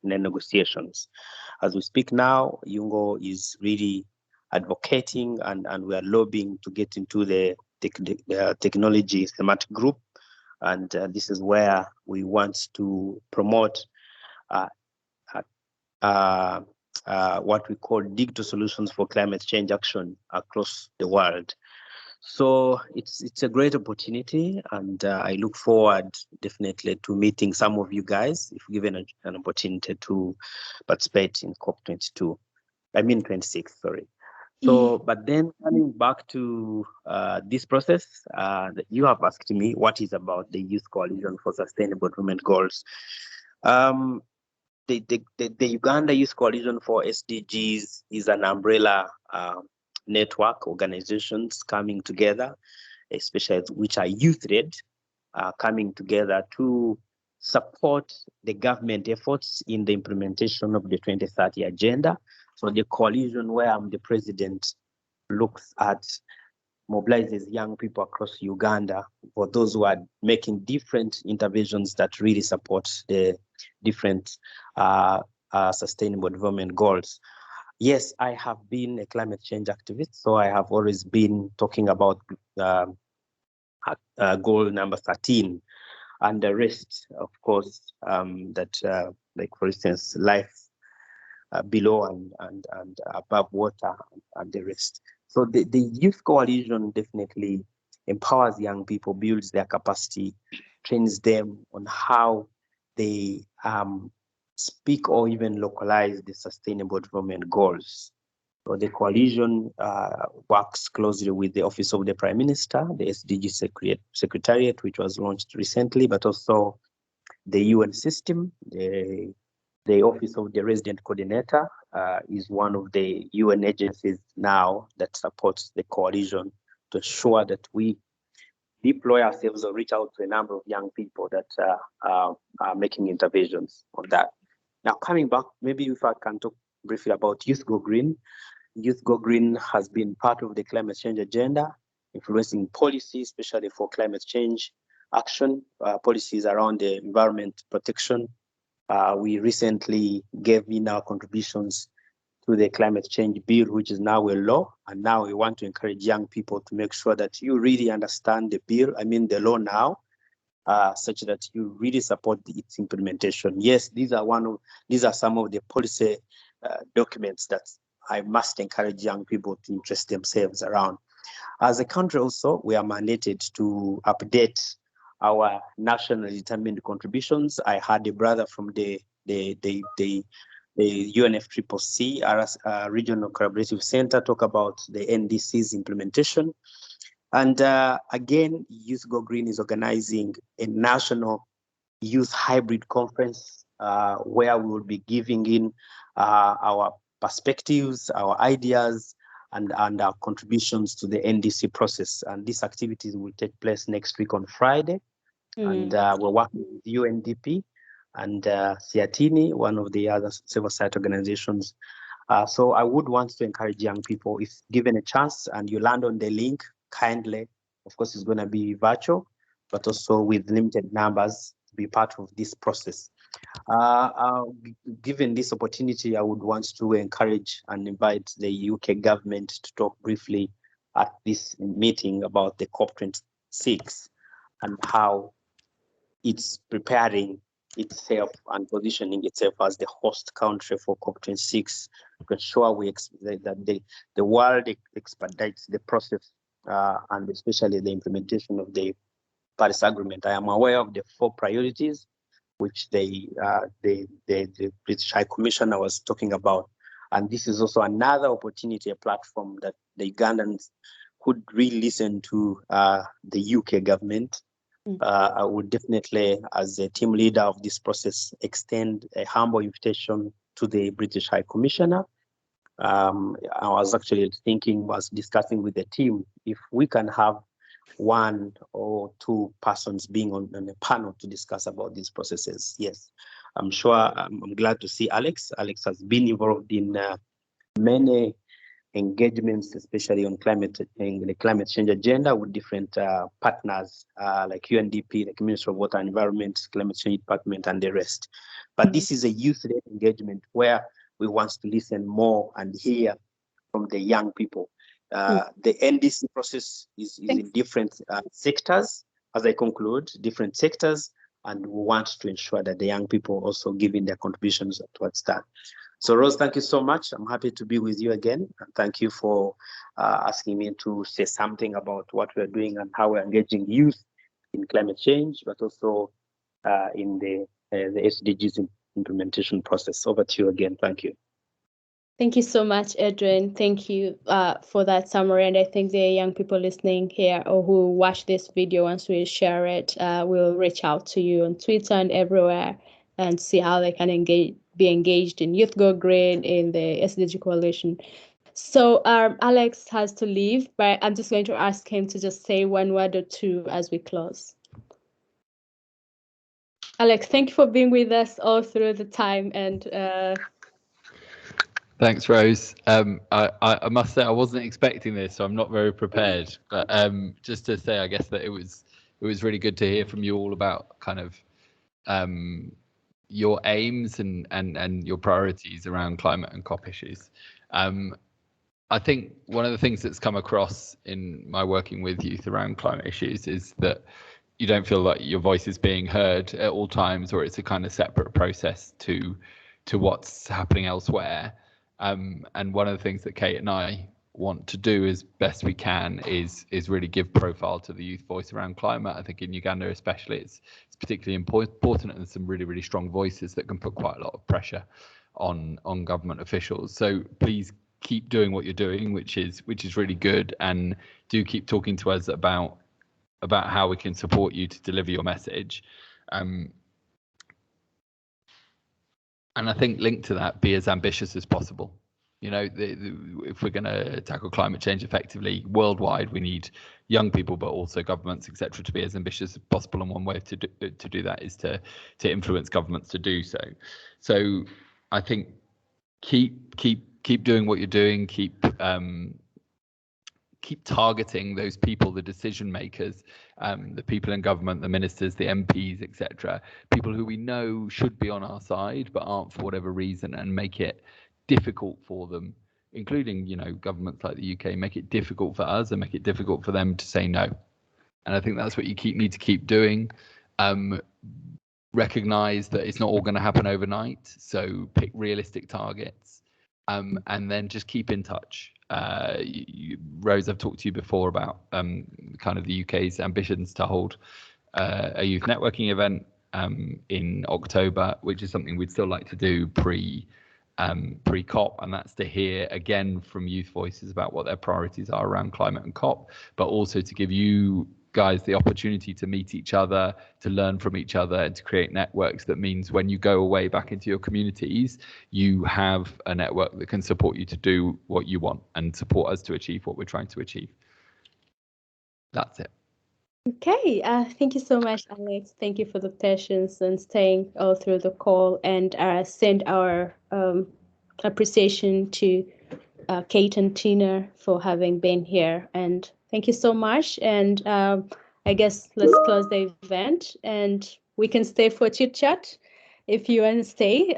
negotiations. As we speak now, UNGO is really advocating and we are lobbying to get into the technology thematic group. And this is where we want to promote what we call digital solutions for climate change action across the world. So it's a great opportunity, and I look forward definitely to meeting some of you guys if given an opportunity to participate in COP26, sorry. So, but then coming back to this process, you have asked me what is about the Youth Coalition for Sustainable Development Goals. The Uganda Youth Coalition for SDGs is an umbrella network organizations coming together, especially which are youth-led, coming together to support the government efforts in the implementation of the 2030 agenda. So the coalition where I'm the president looks at, mobilizes young people across Uganda for those who are making different interventions that really support the different sustainable development goals. Yes, I have been a climate change activist, so I have always been talking about goal number 13 and the rest, of course, that, like for instance, life below and above water and the rest. So the Youth Coalition definitely empowers young people, builds their capacity, trains them on how they speak or even localize the Sustainable Development Goals. So the coalition works closely with the Office of the Prime Minister, the SDG Secretariat, which was launched recently, but also the UN system. The Office of the Resident Coordinator is one of the UN agencies now that supports the coalition to ensure that we deploy ourselves or reach out to a number of young people that are making interventions on that. Now, coming back, maybe if I can talk briefly about Youth Go Green. Youth Go Green has been part of the climate change agenda, influencing policy, especially for climate change action, policies around the environment protection. We recently gave in our contributions to the climate change bill, which is now a law. And now we want to encourage young people to make sure that you really understand the bill, the law now, such that you really support its implementation. Yes, these are some of the policy documents that I must encourage young people to interest themselves around. As a country also, we are mandated to update our nationally determined contributions. I had a brother from the UNFCCC, Regional Collaborative Center, talk about the NDC's implementation. And again, Youth Go Green is organizing a national youth hybrid conference where we will be giving in our perspectives, our ideas, and our contributions to the NDC process. And these activities will take place next week on Friday. And we're working with UNDP and Siatini, one of the other civil society organizations. So I would want to encourage young people, if given a chance and you land on the link, kindly, of course, it's going to be virtual, but also with limited numbers, to be part of this process. Given this opportunity, I would want to encourage and invite the UK government to talk briefly at this meeting about the COP26 and how it's preparing itself and positioning itself as the host country for COP26 to ensure that the world expedites the process and especially the implementation of the Paris Agreement. I am aware of the 4 priorities which the British High Commissioner was talking about. And this is also another opportunity, a platform that the Ugandans could really listen to the UK government. I would definitely, as a team leader of this process, extend a humble invitation to the British High Commissioner. I was actually discussing with the team, if we can have 1 or 2 persons being on a panel to discuss about these processes. Yes, I'm sure. I'm glad to see Alex. Alex has been involved in many engagements, especially on the climate change agenda with different partners like UNDP, the Ministry of Water and Environment, Climate Change Department, and the rest. But this is a youth-led engagement where we want to listen more and hear from the young people. The NDC process is in different sectors, as I conclude, different sectors, and we want to ensure that the young people also giving their contributions towards that. So Rose, thank you so much. I'm happy to be with you again. And thank you for asking me to say something about what we're doing and how we're engaging youth in climate change, but also in the SDGs implementation process. Over to you again. Thank you. Thank you so much, Adrian. Thank you for that summary. And I think the young people listening here or who watch this video, once we share it, will reach out to you on Twitter and everywhere and see how they can be engaged in Youth Go Green, in the SDG Coalition. So Alex has to leave, but I'm just going to ask him to just say 1 word or 2 as we close. Alex, thank you for being with us all through the time. And thanks, Rose. I must say I wasn't expecting this, so I'm not very prepared. But just to say, I guess that it was really good to hear from you all about kind of your aims and your priorities around climate and COP issues. I think one of the things that's come across in my working with youth around climate issues is that you don't feel like your voice is being heard at all times, or it's a kind of separate process to to what's happening elsewhere. And one of the things that Kate and I want to do as best we can is really give profile to the youth voice around climate. I think in Uganda especially, it's particularly important, and there's some really strong voices that can put quite a lot of pressure on government officials. So please keep doing what you're doing, which is really good, and do keep talking to us about how we can support you to deliver your message. And I think linked to that, be as ambitious as possible. You know, if we're going to tackle climate change effectively worldwide, we need young people, but also governments, etc., to be as ambitious as possible. And one way to do that is to influence governments to do so. So I think keep doing what you're doing. Keep targeting those people, the decision makers, the people in government, the ministers, the MPs, etc., people who we know should be on our side but aren't for whatever reason, and make it difficult for them, including, you know, governments like the UK, make it difficult for us and make it difficult for them to say no. And I think that's what you need to keep doing. Recognize that it's not all going to happen overnight, so pick realistic targets, and then just keep in touch. Rose, I've talked to you before about kind of the UK's ambitions to hold a youth networking event in October, which is something we'd still like to do pre-COP, and that's to hear again from youth voices about what their priorities are around climate and COP, but also to give you guys the opportunity to meet each other, to learn from each other, and to create networks. That means when you go away back into your communities, you have a network that can support you to do what you want and support us to achieve what we're trying to achieve. That's it. Okay, thank you so much, Alex. Thank you for the patience and staying all through the call, and send our appreciation to Kate and Tina for having been here. And thank you so much. And I guess let's close the event, and we can stay for chit chat. If you want to stay,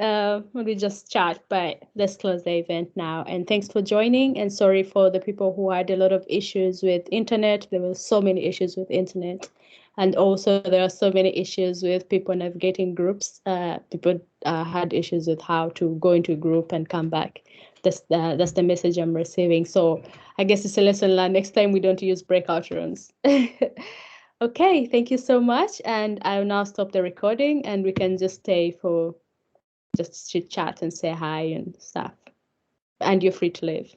we just chat, but let's close the event now. And thanks for joining, and sorry for the people who had a lot of issues with internet. There were so many issues with internet. And also there are so many issues with people navigating groups. People had issues with how to go into a group and come back. That's the message I'm receiving. So I guess it's a lesson learned. Next time we don't use breakout rooms. Okay, thank you so much. And I'll now stop the recording, and we can just stay for just chit chat and say hi and stuff. And you're free to leave.